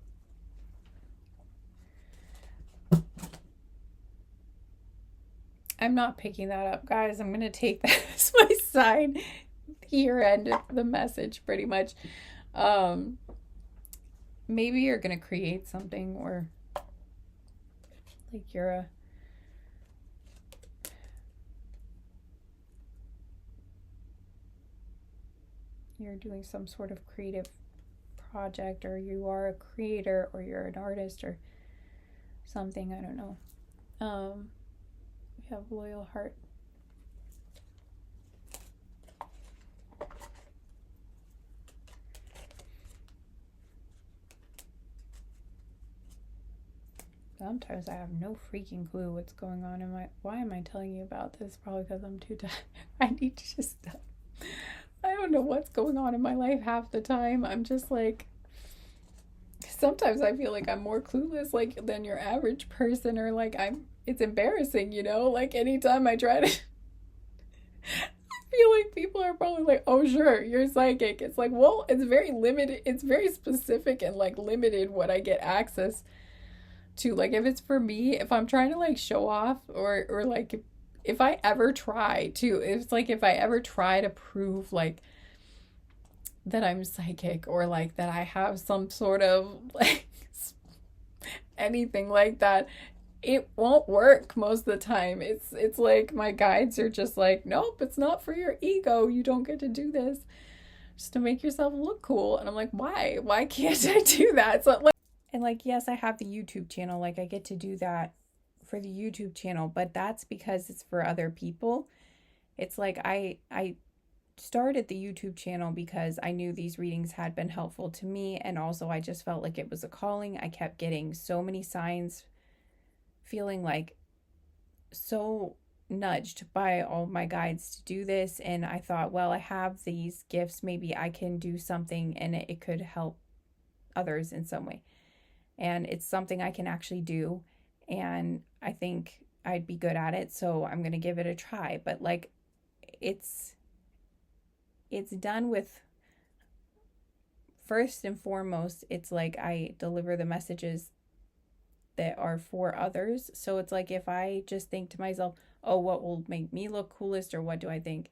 I'm not picking that up, guys. I'm going to take that as my side here end of the message pretty much. Maybe you're going to create something, or like you're doing some sort of creative project, or you are a creator, or you're an artist or something. I don't know. We have loyal heart. Sometimes I have no freaking clue what's going on in my... Why am I telling you about this? Probably because I'm too tired. I need to just stop. I don't know what's going on in my life half the time. I'm just like... Sometimes I feel like I'm more clueless like than your average person, or like it's embarrassing, you know? Like anytime I try to... I feel like people are probably like, oh sure, you're psychic. It's like, well, it's very limited. It's very specific and like limited what I get access to. Like if it's for me, if I'm trying to like show off, or like if I ever try to, it's like if I ever try to prove like that I'm psychic, or like that I have some sort of like anything like that, it won't work most of the time. It's like my guides are just like, nope, it's not for your ego. You don't get to do this just to make yourself look cool. And I'm like, why can't I do that? So like, and like, yes, I have the YouTube channel. Like I get to do that for the YouTube channel, but that's because it's for other people. It's like I started the YouTube channel because I knew these readings had been helpful to me, and also I just felt like it was a calling. I kept getting so many signs, feeling like so nudged by all my guides to do this, and I thought, well, I have these gifts, maybe I can do something and it could help others in some way, and it's something I can actually do, and I think I'd be good at it, so I'm gonna give it a try. But like it's done with, first and foremost, it's like I deliver the messages that are for others. So it's like if I just think to myself, oh, what will make me look coolest, or what do I think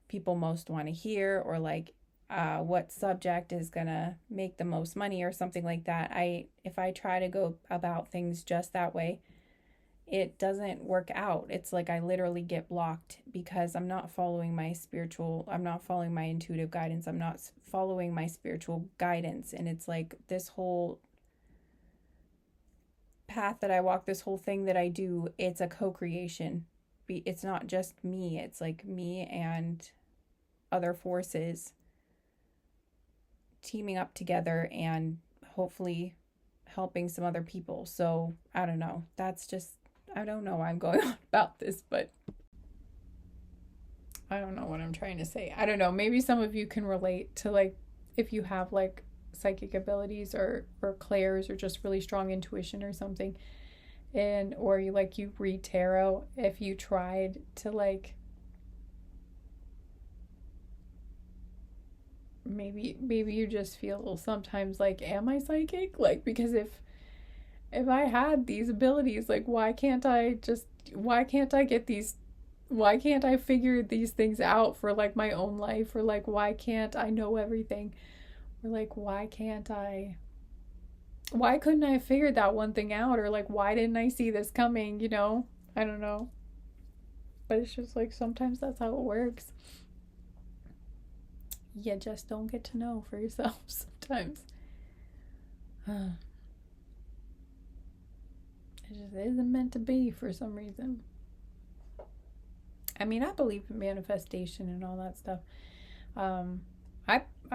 people most want to hear, or like what subject is gonna make the most money or something like that, if I try to go about things just that way, it doesn't work out. It's like I literally get blocked because I'm not following my intuitive guidance. I'm not following my spiritual guidance. And it's like this whole path that I walk, this whole thing that I do, it's a co-creation. It's not just me. It's like me and other forces teaming up together and hopefully helping some other people. So I don't know. I don't know why I'm going on about this, but I don't know what I'm trying to say. I don't know. Maybe some of you can relate to like if you have like psychic abilities, or clairs, or just really strong intuition or something, and or you read tarot. If you tried to like maybe you just feel sometimes like, am I psychic? Like, because if I had these abilities, like why can't I figure these things out for like my own life, or like why can't I know everything, or like why couldn't I have figured that one thing out, or like why didn't I see this coming, you know? I don't know, but it's just like sometimes that's how it works. You just don't get to know for yourself sometimes. It just isn't meant to be for some reason. I mean, I believe in manifestation and all that stuff. I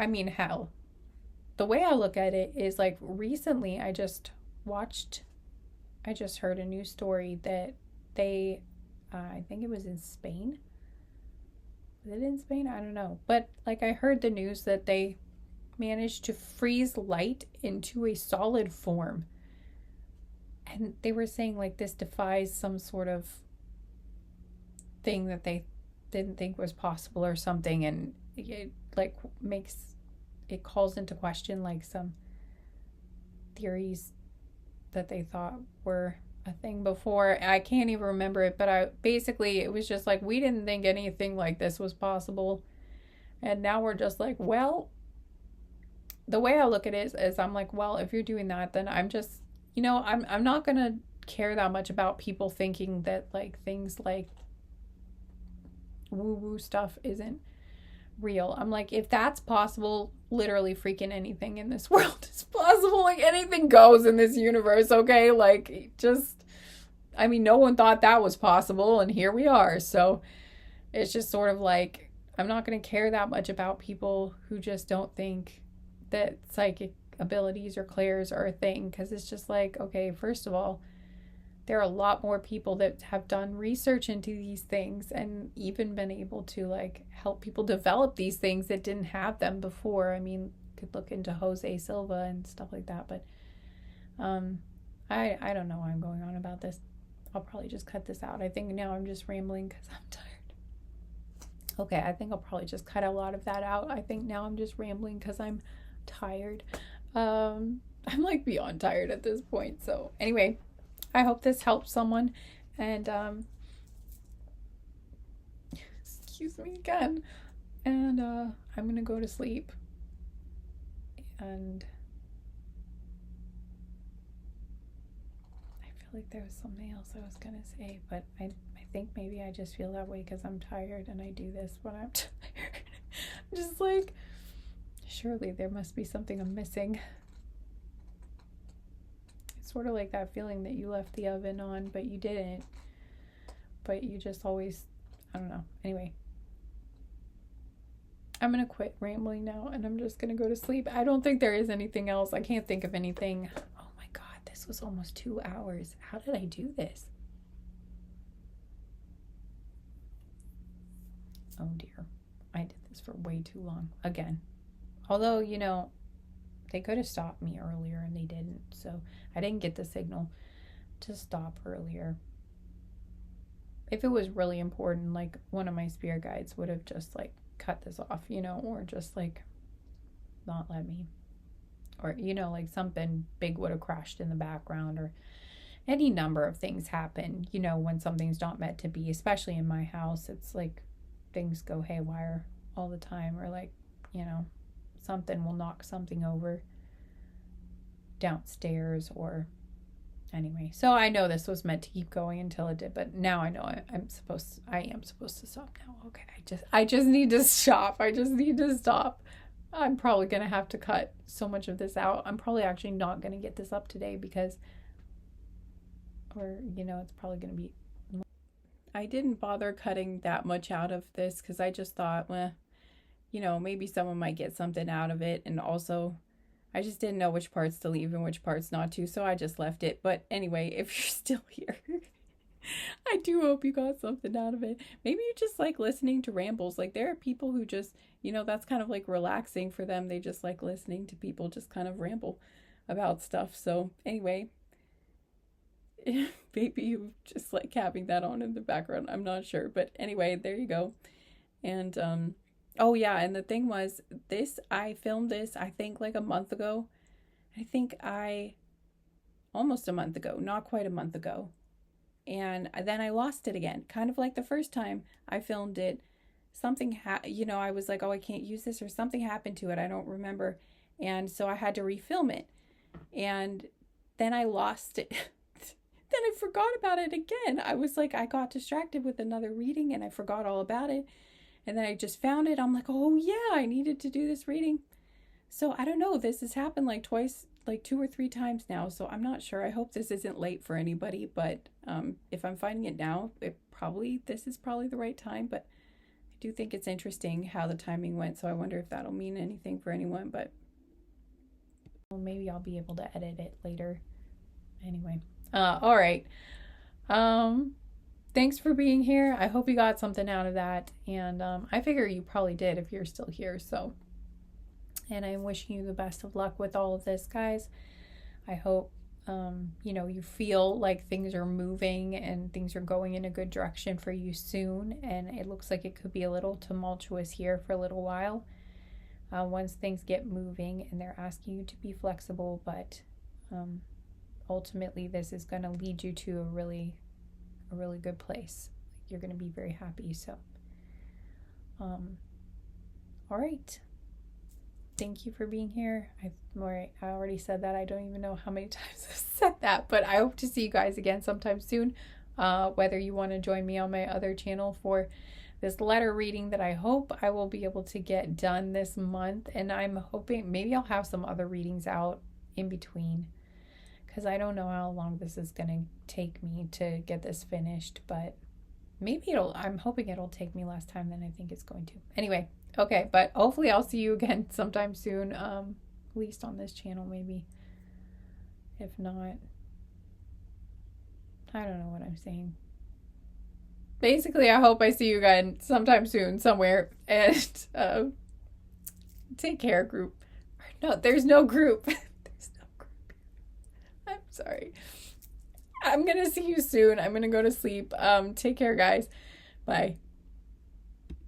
mean, hell, the way I look at it is like recently I just heard a new story that they, I think it was in Spain. Was it in Spain? I don't know. But like I heard the news that they managed to freeze light into a solid form. And they were saying like this defies some sort of thing that they didn't think was possible or something, and it like makes it calls into question like some theories that they thought were a thing before. I can't even remember it, but I basically it was just like we didn't think anything like this was possible. And now we're just like, well, the way I look at it is I'm like, well, if you're doing that, then I'm just, I'm not going to care that much about people thinking that like things like woo woo stuff isn't real. I'm like, if that's possible, literally freaking anything in this world is possible. Like anything goes in this universe, okay? Like just, I mean, no one thought that was possible, and here we are. So it's just sort of like, I'm not going to care that much about people who just don't think that psychic abilities or clairs are a thing, because it's just like, okay, first of all, there are a lot more people that have done research into these things and even been able to like help people develop these things that didn't have them before. I mean, could look into Jose Silva and stuff like that, but I don't know why I'm going on about this. I'll probably just cut this out. I think now I'm just rambling because I'm tired. Okay, I think I'll probably just cut a lot of that out. I think now I'm just rambling because I'm tired. I'm like beyond tired at this point. So anyway, I hope this helps someone. And excuse me again. And I'm gonna go to sleep. And I feel like there was something else I was gonna say, but I think maybe I just feel that way because I'm tired and I do this when I'm tired. I'm just like, surely there must be something I'm missing. It's sort of like that feeling that you left the oven on, but you didn't. But you just always, I don't know. Anyway, I'm going to quit rambling now and I'm just going to go to sleep. I don't think there is anything else. I can't think of anything. Oh my God, this was almost 2 hours. How did I do this? Oh dear. I did this for way too long. Again. Although, they could have stopped me earlier and they didn't. So I didn't get the signal to stop earlier. If it was really important, like one of my spirit guides would have just like cut this off, or just like not let me. Or, like something big would have crashed in the background, or any number of things happen, when something's not meant to be, especially in my house. It's like things go haywire all the time, or like, something will knock something over downstairs, or anyway. So I know this was meant to keep going until it did, but now I know I am supposed to stop now. Okay, I just need to stop. I just need to stop. I'm probably going to have to cut so much of this out. I'm probably actually not going to get this up today because, or, it's probably going to be, I didn't bother cutting that much out of this because I just thought, well, maybe someone might get something out of it. And also, I just didn't know which parts to leave and which parts not to, so I just left it. But anyway, if you're still here, I do hope you got something out of it. Maybe you just like listening to rambles. Like there are people who just, that's kind of like relaxing for them. They just like listening to people just kind of ramble about stuff. So anyway, maybe you just like having that on in the background. I'm not sure. But anyway, there you go. And oh yeah, and the thing was, I filmed this, I think like a month ago. Almost a month ago, not quite a month ago. And then I lost it again, kind of like the first time I filmed it. Something, I was like, oh, I can't use this, or something happened to it. I don't remember. And so I had to refilm it. And then I lost it. Then I forgot about it again. I was like, I got distracted with another reading and I forgot all about it. And then I just found it. I'm like, oh yeah, I needed to do this reading. So I don't know. This has happened like twice, like 2 or 3 times now. So I'm not sure. I hope this isn't late for anybody. But if I'm finding it now, this is probably the right time. But I do think it's interesting how the timing went. So I wonder if that'll mean anything for anyone. But maybe I'll be able to edit it later. Anyway, all right. thanks for being here. I hope you got something out of that. And I figure you probably did if you're still here. So, and I'm wishing you the best of luck with all of this, guys. I hope, you feel like things are moving and things are going in a good direction for you soon. And it looks like it could be a little tumultuous here for a little while once things get moving and they're asking you to be flexible. But ultimately, this is going to lead you to a really good place. You're going to be very happy. So, all right. Thank you for being here. I already said that. I don't even know how many times I've said that, but I hope to see you guys again sometime soon. Whether you want to join me on my other channel for this letter reading that I hope I will be able to get done this month. And I'm hoping maybe I'll have some other readings out in between, because I don't know how long this is going to take me to get this finished, but maybe I'm hoping it'll take me less time than I think it's going to. Anyway, okay, but hopefully I'll see you again sometime soon, at least on this channel maybe. If not, I don't know what I'm saying. Basically, I hope I see you again sometime soon somewhere, and take care, group. No, there's no group. There's no group. I'm sorry. I'm going to see you soon. I'm going to go to sleep. Take care, guys. Bye.